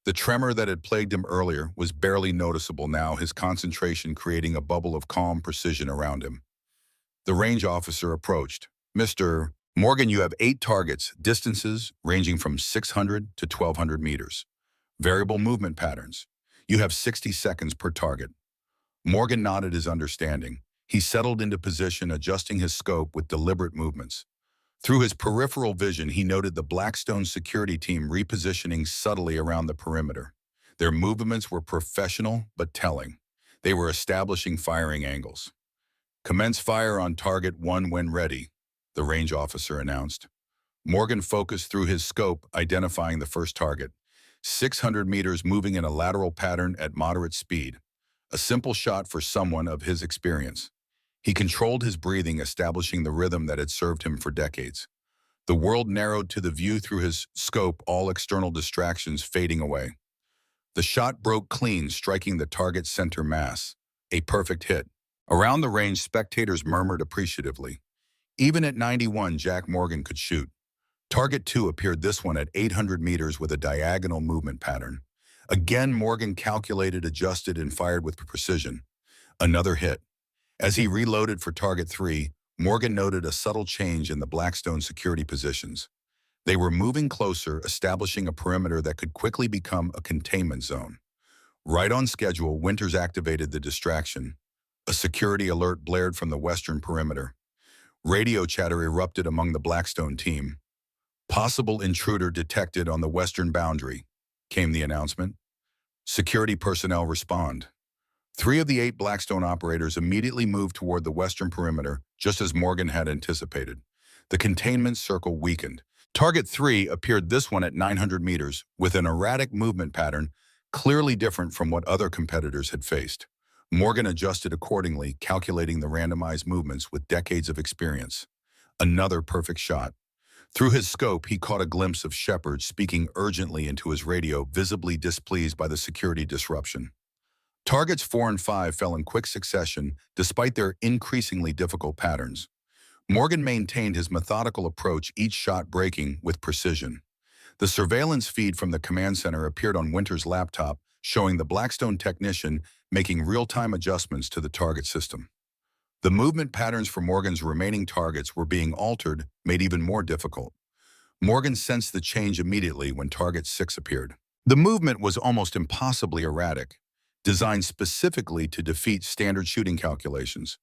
The tremor that had plagued him earlier was barely noticeable now, his concentration creating a bubble of calm precision around him. The range officer approached. Mr. Morgan, you have 8 targets, distances ranging from 600 to 1,200 meters. Variable movement patterns. You have 60 seconds per target. Morgan nodded his understanding. He settled into position, adjusting his scope with deliberate movements. Through his peripheral vision, he noted the Blackstone security team repositioning subtly around the perimeter. Their movements were professional but telling. They were establishing firing angles. Commence fire on target 1 when ready, the range officer announced. Morgan focused through his scope, identifying the first target. 600 meters, moving in a lateral pattern at moderate speed. A simple shot for someone of his experience. He controlled his breathing, establishing the rhythm that had served him for decades. The world narrowed to the view through his scope, all external distractions fading away. The shot broke clean, striking the target's center mass. A perfect hit. Around the range, spectators murmured appreciatively. Even at 91, Jack Morgan could shoot. Target 2 appeared, this one at 800 meters with a diagonal movement pattern. Again, Morgan calculated, adjusted, and fired with precision. Another hit. As he reloaded for target 3, Morgan noted a subtle change in the Blackstone security positions. They were moving closer, establishing a perimeter that could quickly become a containment zone. Right on schedule, Winters activated the distraction. A security alert blared from the western perimeter. Radio chatter erupted among the Blackstone team. "Possible intruder detected on the western boundary," came the announcement. Security personnel respond. 3 of the 8 Blackstone operators immediately moved toward the western perimeter, just as Morgan had anticipated. The containment circle weakened. Target 3 appeared, this one at 900 meters, with an erratic movement pattern clearly different from what other competitors had faced. Morgan adjusted accordingly, calculating the randomized movements with decades of experience. Another perfect shot. Through his scope, he caught a glimpse of Shepard speaking urgently into his radio, visibly displeased by the security disruption. Targets 4 and 5 fell in quick succession, despite their increasingly difficult patterns. Morgan maintained his methodical approach, each shot breaking with precision. The surveillance feed from the command center appeared on Winter's laptop, showing the Blackstone technician making real-time adjustments to the target system. The movement patterns for Morgan's remaining targets were being altered, made even more difficult. Morgan sensed the change immediately when target 6 appeared. The movement was almost impossibly erratic, designed specifically to defeat standard shooting calculations.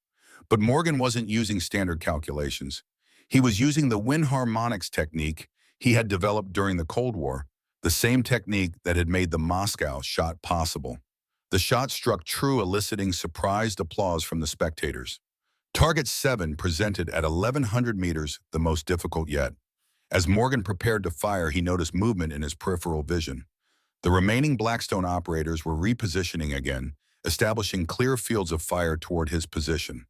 But Morgan wasn't using standard calculations. He was using the wind harmonics technique he had developed during the Cold War, the same technique that had made the Moscow shot possible. The shot struck true, eliciting surprised applause from the spectators. Target 7 presented at 1,100 meters, the most difficult yet. As Morgan prepared to fire, he noticed movement in his peripheral vision. The remaining Blackstone operators were repositioning again, establishing clear fields of fire toward his position.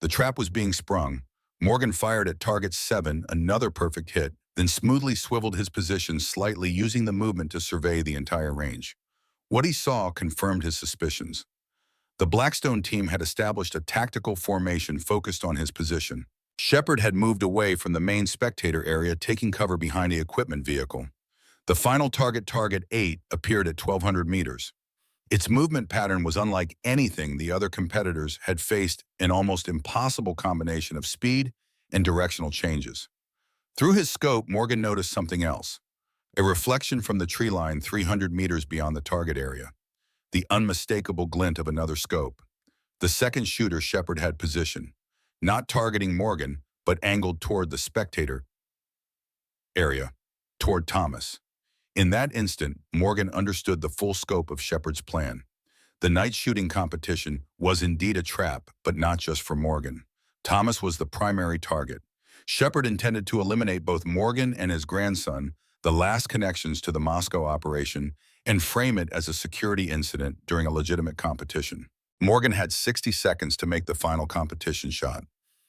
The trap was being sprung. Morgan fired at target 7, another perfect hit, then smoothly swiveled his position slightly, using the movement to survey the entire range. What he saw confirmed his suspicions. The Blackstone team had established a tactical formation focused on his position. Shepard had moved away from the main spectator area, taking cover behind the equipment vehicle. The final target, target 8, appeared at 1,200 meters. Its movement pattern was unlike anything the other competitors had faced, an almost impossible combination of speed and directional changes. Through his scope, Morgan noticed something else. A reflection from the tree line 300 meters beyond the target area. The unmistakable glint of another scope. The second shooter Shepard had positioned, not targeting Morgan, but angled toward the spectator area, toward Thomas. In that instant, Morgan understood the full scope of Shepard's plan. The night shooting competition was indeed a trap, but not just for Morgan. Thomas was the primary target. Shepard intended to eliminate both Morgan and his grandson, the last connections to the Moscow operation, and frame it as a security incident during a legitimate competition. Morgan had 60 seconds to make the final competition shot.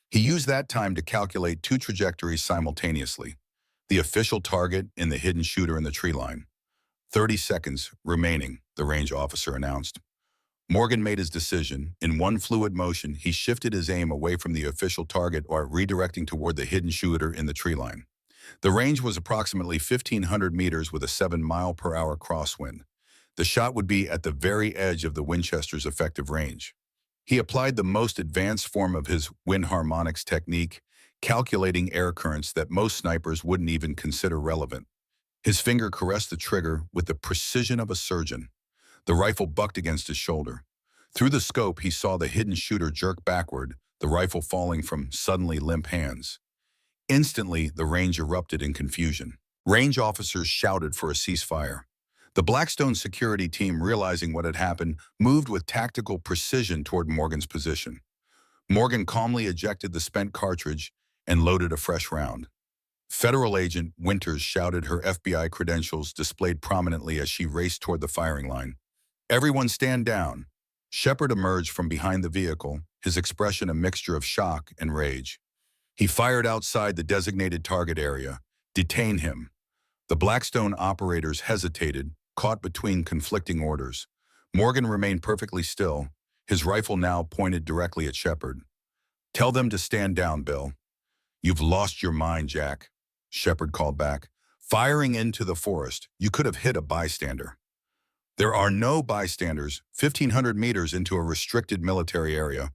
He used that time to calculate 2 trajectories simultaneously. The official target and the hidden shooter in the tree line. 30 seconds remaining, the range officer announced. Morgan made his decision. In one fluid motion, he shifted his aim away from the official target or redirecting toward the hidden shooter in the tree line. The range was approximately 1,500 meters with a 7-mile-per-hour crosswind. The shot would be at the very edge of the Winchester's effective range. He applied the most advanced form of his wind harmonics technique, calculating air currents that most snipers wouldn't even consider relevant. His finger caressed the trigger with the precision of a surgeon. The rifle bucked against his shoulder. Through the scope, he saw the hidden shooter jerk backward, the rifle falling from suddenly limp hands. Instantly, the range erupted in confusion. Range officers shouted for a ceasefire. The Blackstone security team, realizing what had happened, moved with tactical precision toward Morgan's position. Morgan calmly ejected the spent cartridge and loaded a fresh round. Federal Agent Winters shouted, her FBI credentials displayed prominently as she raced toward the firing line. "Everyone stand down." Shepard emerged from behind the vehicle, his expression a mixture of shock and rage. He fired outside the designated target area. "Detain him." The Blackstone operators hesitated, caught between conflicting orders. Morgan remained perfectly still, his rifle now pointed directly at Shepard. "Tell them to stand down, Bill." "You've lost your mind, Jack," Shepard called back. "Firing into the forest, you could have hit a bystander." "There are no bystanders, 1,500 meters into a restricted military area.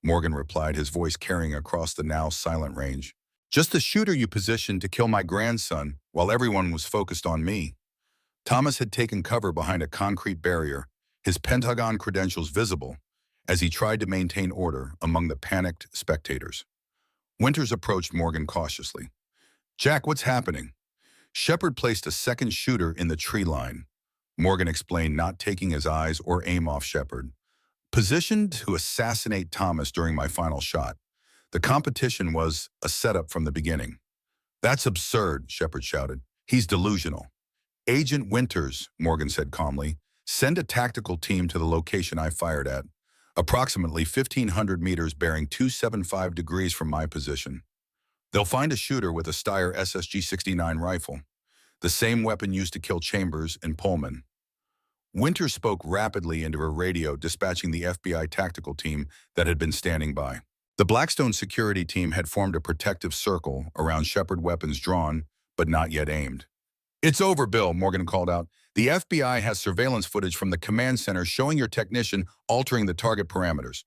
Morgan replied, his voice carrying across the now silent range. Just the shooter you positioned to kill my grandson while everyone was focused on me. Thomas had taken cover behind a concrete barrier, his Pentagon credentials visible, as he tried to maintain order among the panicked spectators. Winters approached Morgan cautiously. Jack, what's happening? Shepard placed a second shooter in the tree line. Morgan explained, not taking his eyes or aim off Shepard. Positioned to assassinate Thomas during my final shot. The competition was a setup from the beginning. That's absurd, Shepard shouted. He's delusional. Agent Winters, Morgan said calmly, send a tactical team to the location I fired at, approximately 1,500 meters bearing 275 degrees from my position. They'll find a shooter with a Steyr SSG-69 rifle, the same weapon used to kill Chambers and Pullman. Winters spoke rapidly into her radio, dispatching the FBI tactical team that had been standing by. The Blackstone security team had formed a protective circle around Shepard, weapons drawn, but not yet aimed. It's over, Bill, Morgan called out. The FBI has surveillance footage from the command center showing your technician altering the target parameters.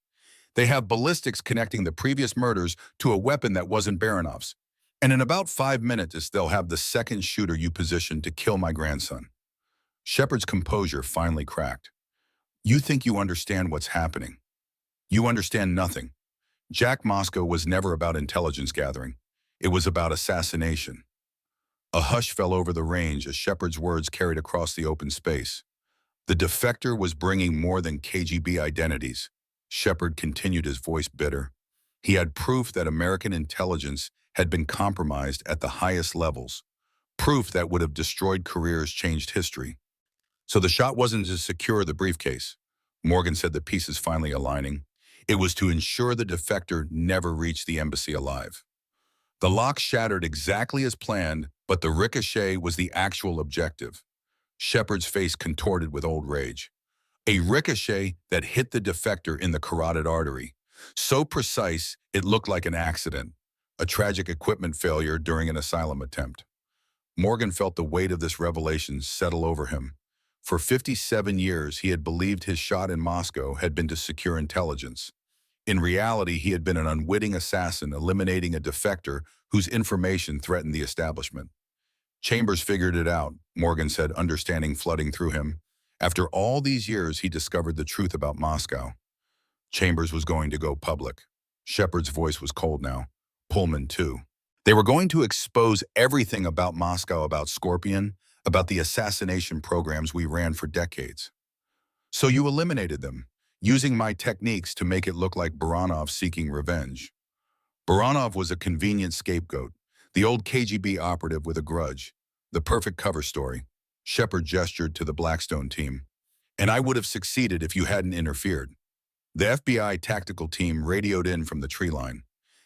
They have ballistics connecting the previous murders to a weapon that wasn't Baronov's. And in about 5 minutes, they'll have the second shooter you positioned to kill my grandson. Shepard's composure finally cracked. You think you understand what's happening. You understand nothing. Jack Moscow was never about intelligence gathering. It was about assassination. A hush fell over the range as Shepard's words carried across the open space. The defector was bringing more than KGB identities. Shepard continued, his voice bitter. He had proof that American intelligence had been compromised at the highest levels. Proof that would have destroyed careers, changed history. So the shot wasn't to secure the briefcase. Morgan said, the pieces finally aligning. It was to ensure the defector never reached the embassy alive. The lock shattered exactly as planned, but the ricochet was the actual objective. Shepard's face contorted with old rage. A ricochet that hit the defector in the carotid artery. So precise, it looked like an accident. A tragic equipment failure during an asylum attempt. Morgan felt the weight of this revelation settle over him. For 57 years, he had believed his shot in Moscow had been to secure intelligence. In reality, he had been an unwitting assassin eliminating a defector whose information threatened the establishment. Chambers figured it out, Morgan said, understanding flooding through him. After all these years, he discovered the truth about Moscow. Chambers was going to go public. Shepard's voice was cold now. Pullman, too. They were going to expose everything about Moscow, about Scorpion, about the assassination programs we ran for decades. So you eliminated them, using my techniques to make it look like Baranov seeking revenge. Baranov was a convenient scapegoat, the old KGB operative with a grudge, the perfect cover story. Shepard gestured to the Blackstone team. And I would have succeeded if you hadn't interfered. The FBI tactical team radioed in from the tree line.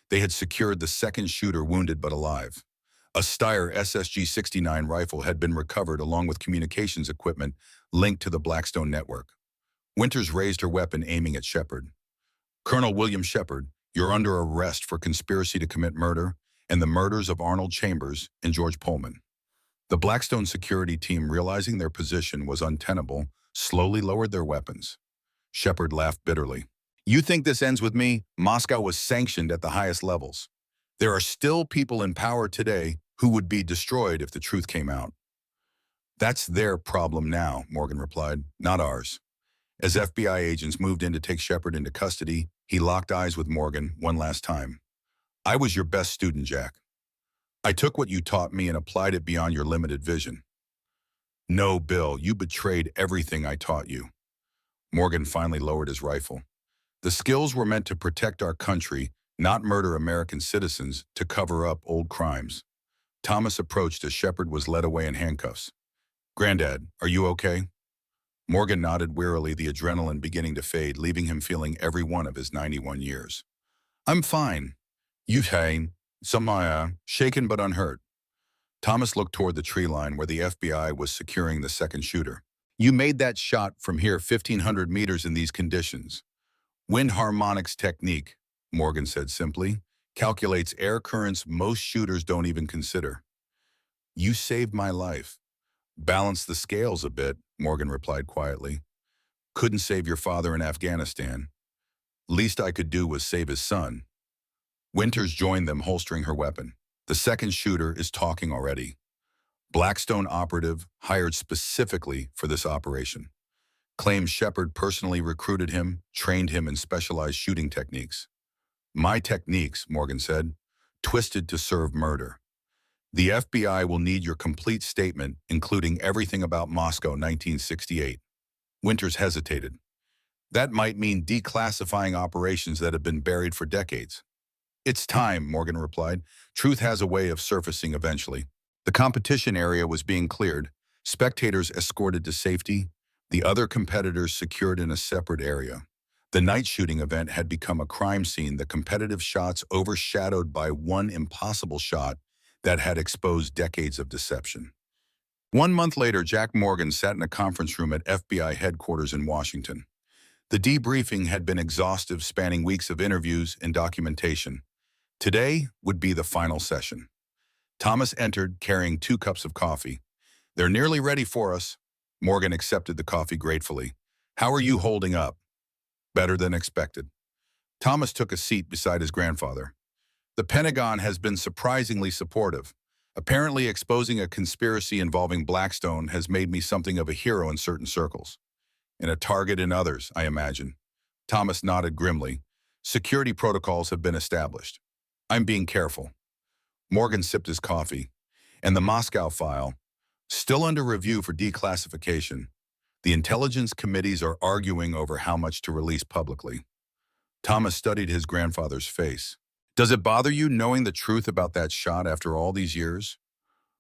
They had secured the second shooter, wounded but alive. A Steyr SSG-69 rifle had been recovered along with communications equipment linked to the Blackstone network. Winters raised her weapon, aiming at Shepard. Colonel William Shepard, you're under arrest for conspiracy to commit murder and the murders of Arnold Chambers and George Pullman. The Blackstone security team, realizing their position was untenable, slowly lowered their weapons. Shepard laughed bitterly. You think this ends with me? Moscow was sanctioned at the highest levels. There are still people in power today who would be destroyed if the truth came out. That's their problem now, Morgan replied, not ours. As FBI agents moved in to take Shepard into custody, he locked eyes with Morgan one last time. I was your best student, Jack. I took what you taught me and applied it beyond your limited vision. No, Bill, you betrayed everything I taught you. Morgan finally lowered his rifle. The skills were meant to protect our country, not murder American citizens to cover up old crimes. Thomas approached as Shepard was led away in handcuffs. Granddad, are you okay? Morgan nodded wearily, the adrenaline beginning to fade, leaving him feeling every one of his 91 years. I'm fine. You hang, shaken but unhurt. Thomas looked toward the tree line where the FBI was securing the second shooter. You made that shot from here 1,500 meters in these conditions. Wind harmonics technique, Morgan said simply, calculates air currents most shooters don't even consider. You saved my life. Balance the scales a bit, Morgan replied quietly. Couldn't save your father in Afghanistan. Least I could do was save his son. Winters joined them, holstering her weapon. The second shooter is talking already. Blackstone operative hired specifically for this operation. Claims Shepard personally recruited him, trained him in specialized shooting techniques. My techniques, Morgan said, twisted to serve murder. The FBI will need your complete statement, including everything about Moscow 1968. Winters hesitated. That might mean declassifying operations that have been buried for decades. It's time, Morgan replied. Truth has a way of surfacing eventually. The competition area was being cleared, spectators escorted to safety, the other competitors secured in a separate area. The night shooting event had become a crime scene, the competitive shots overshadowed by one impossible shot that had exposed decades of deception. 1 month later, Jack Morgan sat in a conference room at FBI headquarters in Washington. The debriefing had been exhaustive, spanning weeks of interviews and documentation. Today would be the final session. Thomas entered, carrying 2 cups of coffee. They're nearly ready for us. Morgan accepted the coffee gratefully. How are you holding up? Better than expected. Thomas took a seat beside his grandfather. The Pentagon has been surprisingly supportive. Apparently, exposing a conspiracy involving Blackstone has made me something of a hero in certain circles. And a target in others, I imagine. Thomas nodded grimly. Security protocols have been established. I'm being careful. Morgan sipped his coffee. And the Moscow file, still under review for declassification. The intelligence committees are arguing over how much to release publicly. Thomas studied his grandfather's face. Does it bother you knowing the truth about that shot after all these years?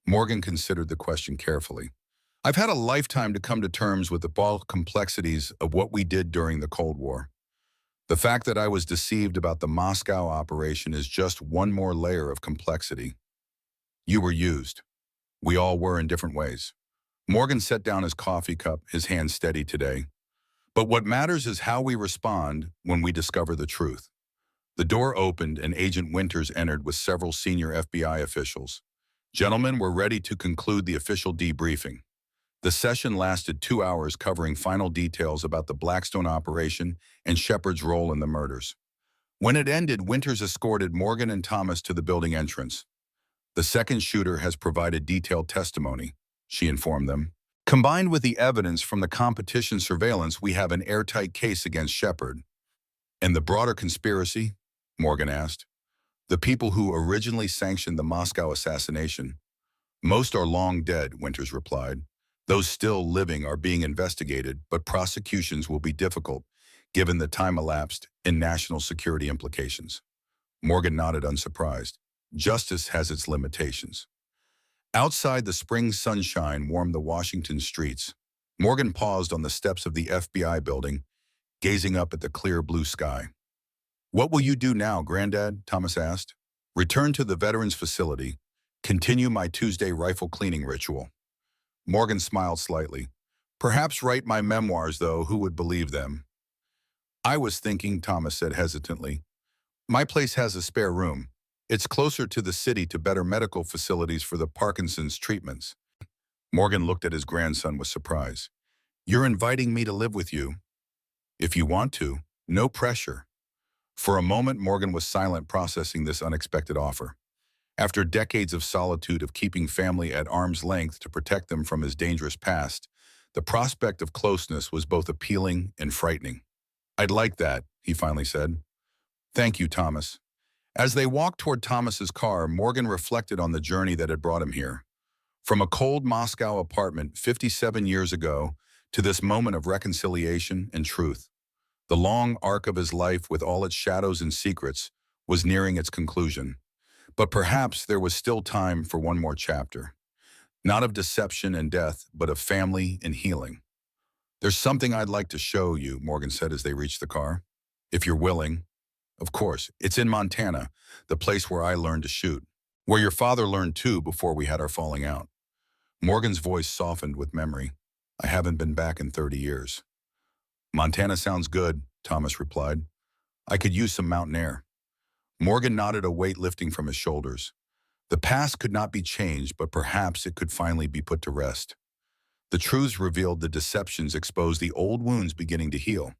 Morgan considered the question carefully. I've had a lifetime to come to terms with the bulk complexities of what we did during the Cold War. The fact that I was deceived about the Moscow operation is just one more layer of complexity. You were used. We all were in different ways. Morgan set down his coffee cup, his hand steady today. But what matters is how we respond when we discover the truth. The door opened and Agent Winters entered with several senior FBI officials. Gentlemen, we're ready to conclude the official debriefing. The session lasted 2 hours, covering final details about the Blackstone operation and Shepard's role in the murders. When it ended, Winters escorted Morgan and Thomas to the building entrance. The second shooter has provided detailed testimony, she informed them. Combined with the evidence from the competition surveillance, we have an airtight case against Shepard. And the broader conspiracy? Morgan asked. The people who originally sanctioned the Moscow assassination. Most are long dead, Winters replied. Those still living are being investigated, but prosecutions will be difficult, given the time elapsed and national security implications. Morgan nodded, unsurprised. Justice has its limitations. Outside, the spring sunshine warmed the Washington streets. Morgan paused on the steps of the FBI building, gazing up at the clear blue sky. What will you do now, Granddad? Thomas asked. Return to the veterans facility. Continue my Tuesday rifle cleaning ritual. Morgan smiled slightly. Perhaps write my memoirs, though. Who would believe them? I was thinking, Thomas said hesitantly. My place has a spare room. It's closer to the city, to better medical facilities for the Parkinson's treatments. Morgan looked at his grandson with surprise. You're inviting me to live with you? If you want to, no pressure. For a moment, Morgan was silent, processing this unexpected offer. After decades of solitude, of keeping family at arm's length to protect them from his dangerous past, the prospect of closeness was both appealing and frightening. I'd like that, he finally said. Thank you, Thomas. As they walked toward Thomas's car, Morgan reflected on the journey that had brought him here. From a cold Moscow apartment 57 years ago to this moment of reconciliation and truth. The long arc of his life, with all its shadows and secrets, was nearing its conclusion. But perhaps there was still time for one more chapter. Not of deception and death, but of family and healing. There's something I'd like to show you, Morgan said as they reached the car. If you're willing. Of course, it's in Montana, the place where I learned to shoot. Where your father learned too before we had our falling out. Morgan's voice softened with memory. I haven't been back in 30 years. Montana sounds good, Thomas replied. I could use some mountain air. Morgan nodded, a weight lifting from his shoulders. The past could not be changed, but perhaps it could finally be put to rest. The truths revealed, the deceptions exposed, the old wounds beginning to heal.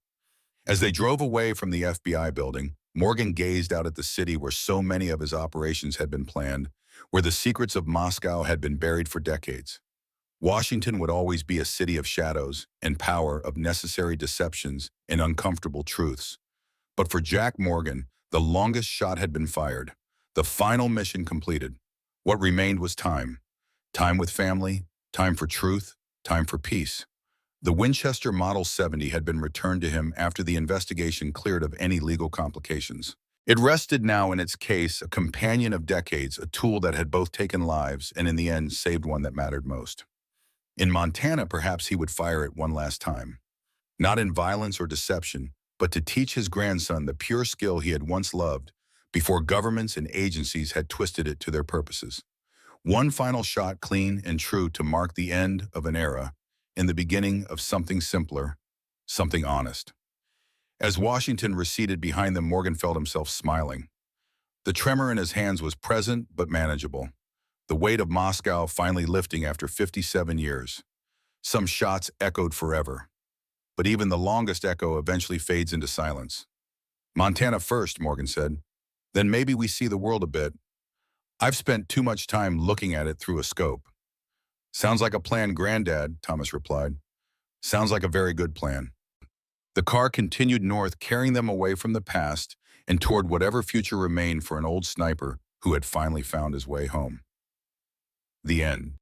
As they drove away from the FBI building, Morgan gazed out at the city where so many of his operations had been planned, where the secrets of Moscow had been buried for decades. Washington would always be a city of shadows and power, of necessary deceptions and uncomfortable truths. But for Jack Morgan, the longest shot had been fired, the final mission completed. What remained was time. Time with family, time for truth, time for peace. The Winchester Model 70 had been returned to him after the investigation cleared of any legal complications. It rested now in its case, a companion of decades, a tool that had both taken lives and in the end saved one that mattered most. In Montana, perhaps he would fire it one last time. Not in violence or deception, but to teach his grandson the pure skill he had once loved before governments and agencies had twisted it to their purposes. One final shot, clean and true, to mark the end of an era and the beginning of something simpler, something honest. As Washington receded behind them, Morgan felt himself smiling. The tremor in his hands was present but manageable, the weight of Moscow finally lifting after 57 years. Some shots echoed forever, but even the longest echo eventually fades into silence. "Montana first," Morgan said. "Then maybe we see the world a bit. I've spent too much time looking at it through a scope." "Sounds like a plan, Granddad," Thomas replied. "Sounds like a very good plan." The car continued north, carrying them away from the past and toward whatever future remained for an old sniper who had finally found his way home. The end.